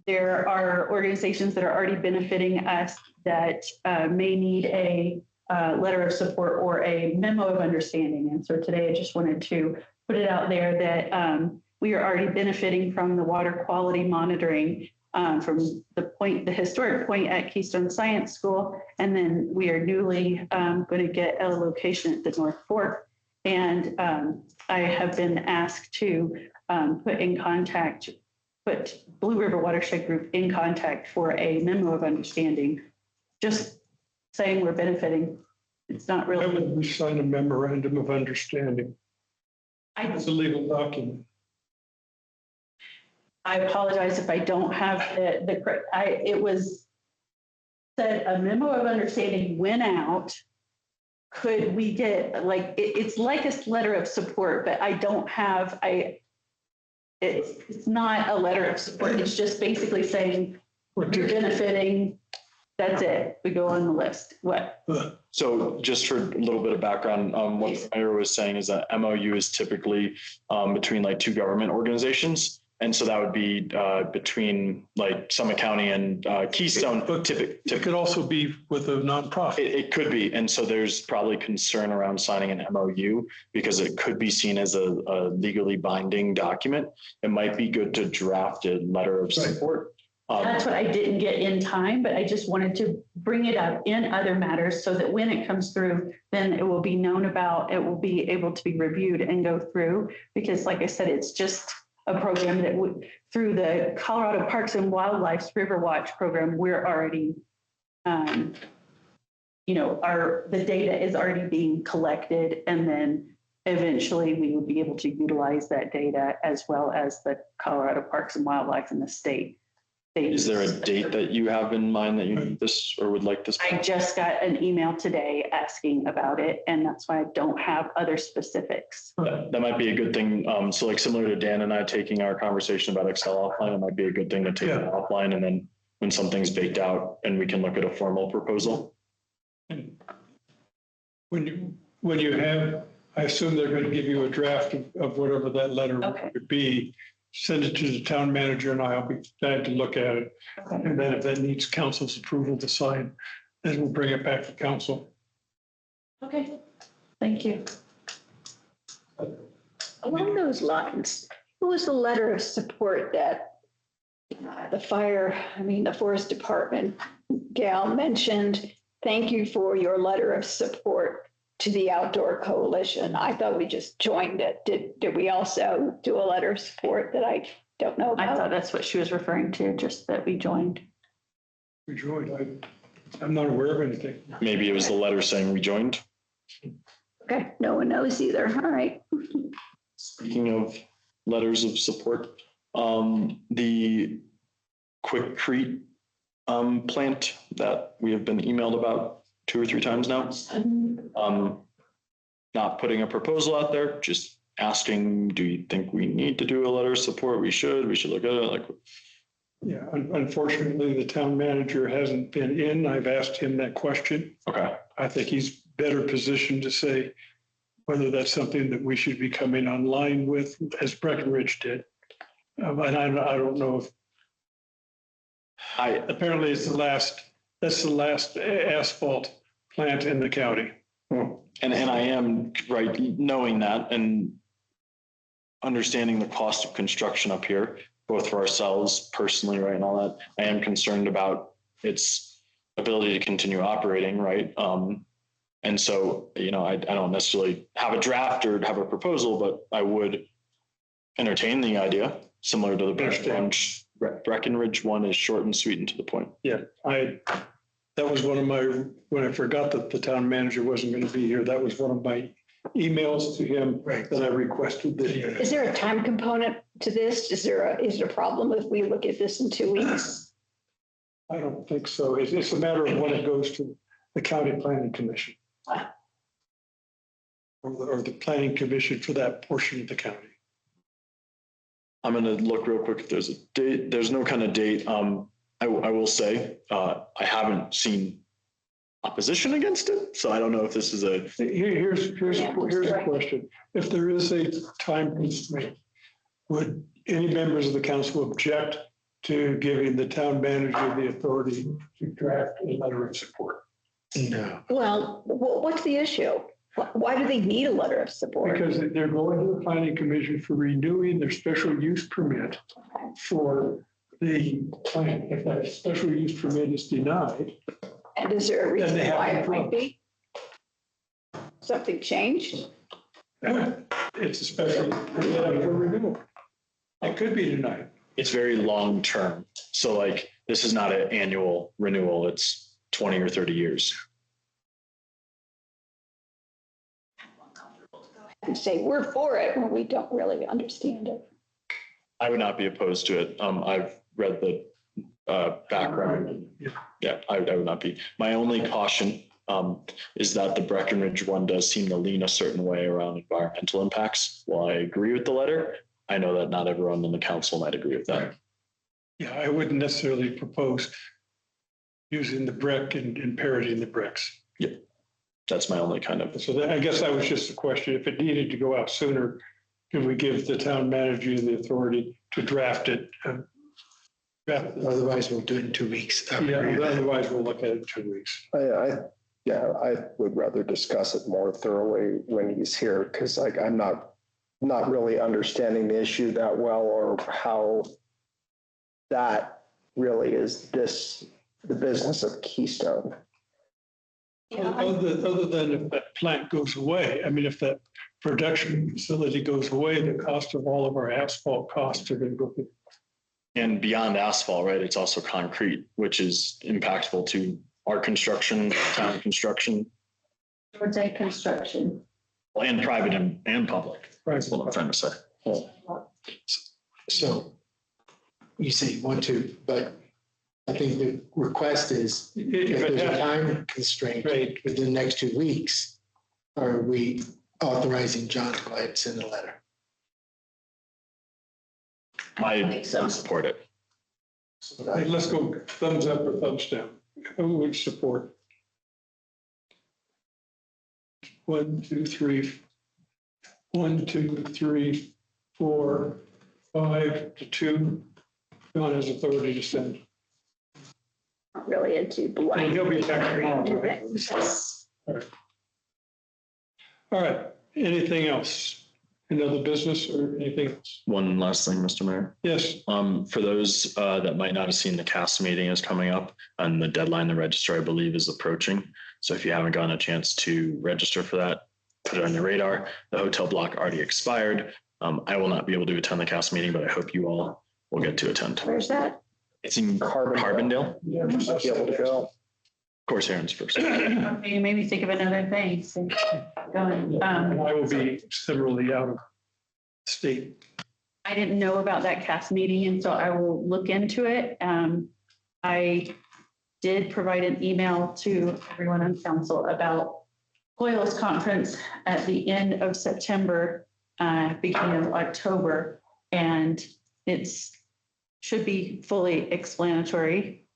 there are organizations that are already benefiting us that may need a letter of support or a memo of understanding. And so today I just wanted to put it out there that we are already benefiting from the water quality monitoring from the historic point at Keystone Science School. And then we are newly going to get a location at the North Fork. And I have been asked to put Blue River Watershed Group in contact for a memo of understanding, just saying we're benefiting. It's not Why really. would we sign a memorandum of understanding? It's a legal document. I apologize if I don't have the correct, it was said a memo of understanding went out. Could we get like, it's like a letter of support, but I don't have, it's not a letter of support. It's just basically saying we're benefiting. That's it. We go on the list. What? So just for a little bit of background, what the mayor was saying is that MOU is typically between like two government organizations. And so that would be between like Summit County and Keystone. It could also be with a nonprofit. It could be. And so there's probably concern around signing an MOU because it could be seen as a legally binding document. It might be good to draft a letter of support. That's what I didn't get in time, but I just wanted to bring it up in other matters so that when it comes through, then it will be known about, it will be able to be reviewed and go through. Because like I said, it's just a program that would, through the Colorado Parks and Wildlife's River Watch program, we're already, the data is already being collected, and then eventually we would be able to utilize that data as well as the Colorado Parks and Wildlife in the state. Is there a date that you have in mind that you need this or would like this? I just got an email today asking about it, and that's why I don't have other specifics. That might be a good thing. So like similar to Dan and I taking our conversation about Excel offline, it might be a good thing to take it offline, and then when something's baked out and we can look at a formal proposal. When you have, I assume they're going to give you a draft of whatever that letter would be. Send it to the town manager and I'll be glad to look at it. Okay. And then if that needs council's approval to sign, then we'll bring it back to council. Okay, thank you. Along those lines, what was the letter of support that the forest department gal mentioned? Thank you for your letter of support to the Outdoor Coalition. I thought we just joined it. Did we also do a letter of support that I don't know about? I thought that's what she was referring to, just that we joined. We joined. I'm not aware of anything. Maybe it was the letter saying we joined. Okay, no one knows either. All right. Speaking of letters of support, the Quikrete plant that we have been emailed about 2 or 3 times now. Not putting a proposal out there, just asking, do you think we need to do a letter of support? We should look at it. Yeah, unfortunately, the town manager hasn't been in. I've asked him that question. Okay. I think he's better positioned to say whether that's something that we should be coming online with, as Breckenridge did. And I don't know if apparently it's that's the last asphalt plant in the county. And I am right, knowing that and understanding the cost of construction up here, both for ourselves personally, right, and all that. I am concerned about its ability to continue operating, right? And so, I don't necessarily have a draft or have a proposal, but I would entertain the idea, similar to the Breckenridge one is short and sweet and to the point. Yeah, that was one of my, when I forgot that the town manager wasn't going to be here, that was one of my emails to him that I requested that he. Is there a time component to this? Is it a problem if we look at this in 2 weeks? I don't think so. It's a matter of when it goes to the county planning commission. Or the planning commission for that portion of the county. I'm gonna look real quick if there's a date. There's no kind of date. I will say, I haven't seen opposition against it, so I don't know if this is a, Here's a question. If there is a time constraint, would any members of the council object to giving the town manager the authority to draft a letter of support? No. Well, what's the issue? Why do they need a letter of support? Because they're going to the planning commission for renewing their special use permit for the plant. If that special use permit is denied, And is there a reason Then they have why to it might prove. be? Something changed? it's a special permit for renewal. It could be denied. it's very long term. So like, this is not an annual renewal. It's 20 or 30 years. And say, we're for it when we don't really understand it. I would not be opposed to it. I've read the background. Yeah, I would not be. My only caution is that the Breckenridge one does seem to lean a certain way around environmental impacts. While I agree with the letter, I know that not everyone in the council might agree with that. Yeah, I wouldn't necessarily propose using the brick and parroting the bricks. Yeah, that's my only kind of. So I guess that was just a question. If it needed to go out sooner, can we give the town manager the authority to draft it? Otherwise, we'll do it in 2 weeks. Yeah, otherwise we'll look at it in 2 weeks. I would rather discuss it more thoroughly when he's here, because I'm not really understanding the issue that well, or how that really is the business of Keystone. Other than if that plant goes away, I mean, if that production facility goes away, the cost of all of our asphalt costs are going to go through. And beyond asphalt, right, it's also concrete, which is impactful to our construction, town construction, Towards a construction. and private and public. That's what I'm trying to say. So you say you want to, but I think the request is if there's a time constraint within the next 2 weeks, are we authorizing John to go ahead and send a letter? I support it. Hey, let's go thumbs up or thumbs down. Who would support? 1, 2, 3. 1, 2, 3, 4, 5 to 2. John has authority to send. Not really into blind. And he'll be back tomorrow, right? things. All right. Anything else? Another business or anything else? One last thing, Mr. Mayor. Yes. For those that might not have seen, the CAS meeting is coming up and the deadline to register, I believe, is approaching. So if you haven't gotten a chance to register for that, put it on your radar. The hotel block already expired. I will not be able to attend the CAS meeting, but I hope you all will get to attend. Where's that? It's in Carbondale. Yeah, Might be able to go. Of course, Aaron's first. Okay, you made me think of another thing. So going, I will be similarly out of state. I didn't know about that CAS meeting, and so I will look into it. I did provide an email to everyone on council about Hoyle's conference at the end of September, beginning of October, and it's should be fully explanatory.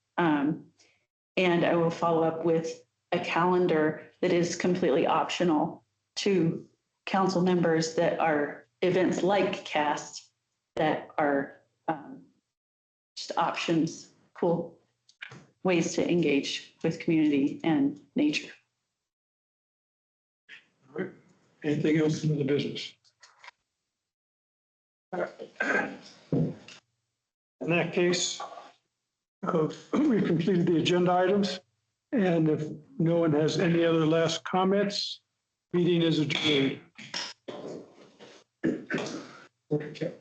And I will follow up with a calendar that is completely optional to council members that are events like CAST that are just options, cool ways to engage with community and nature. All right. Anything else in the business? In that case, we completed the agenda items. And if no one has any other last comments, meeting is adjourned. Okay.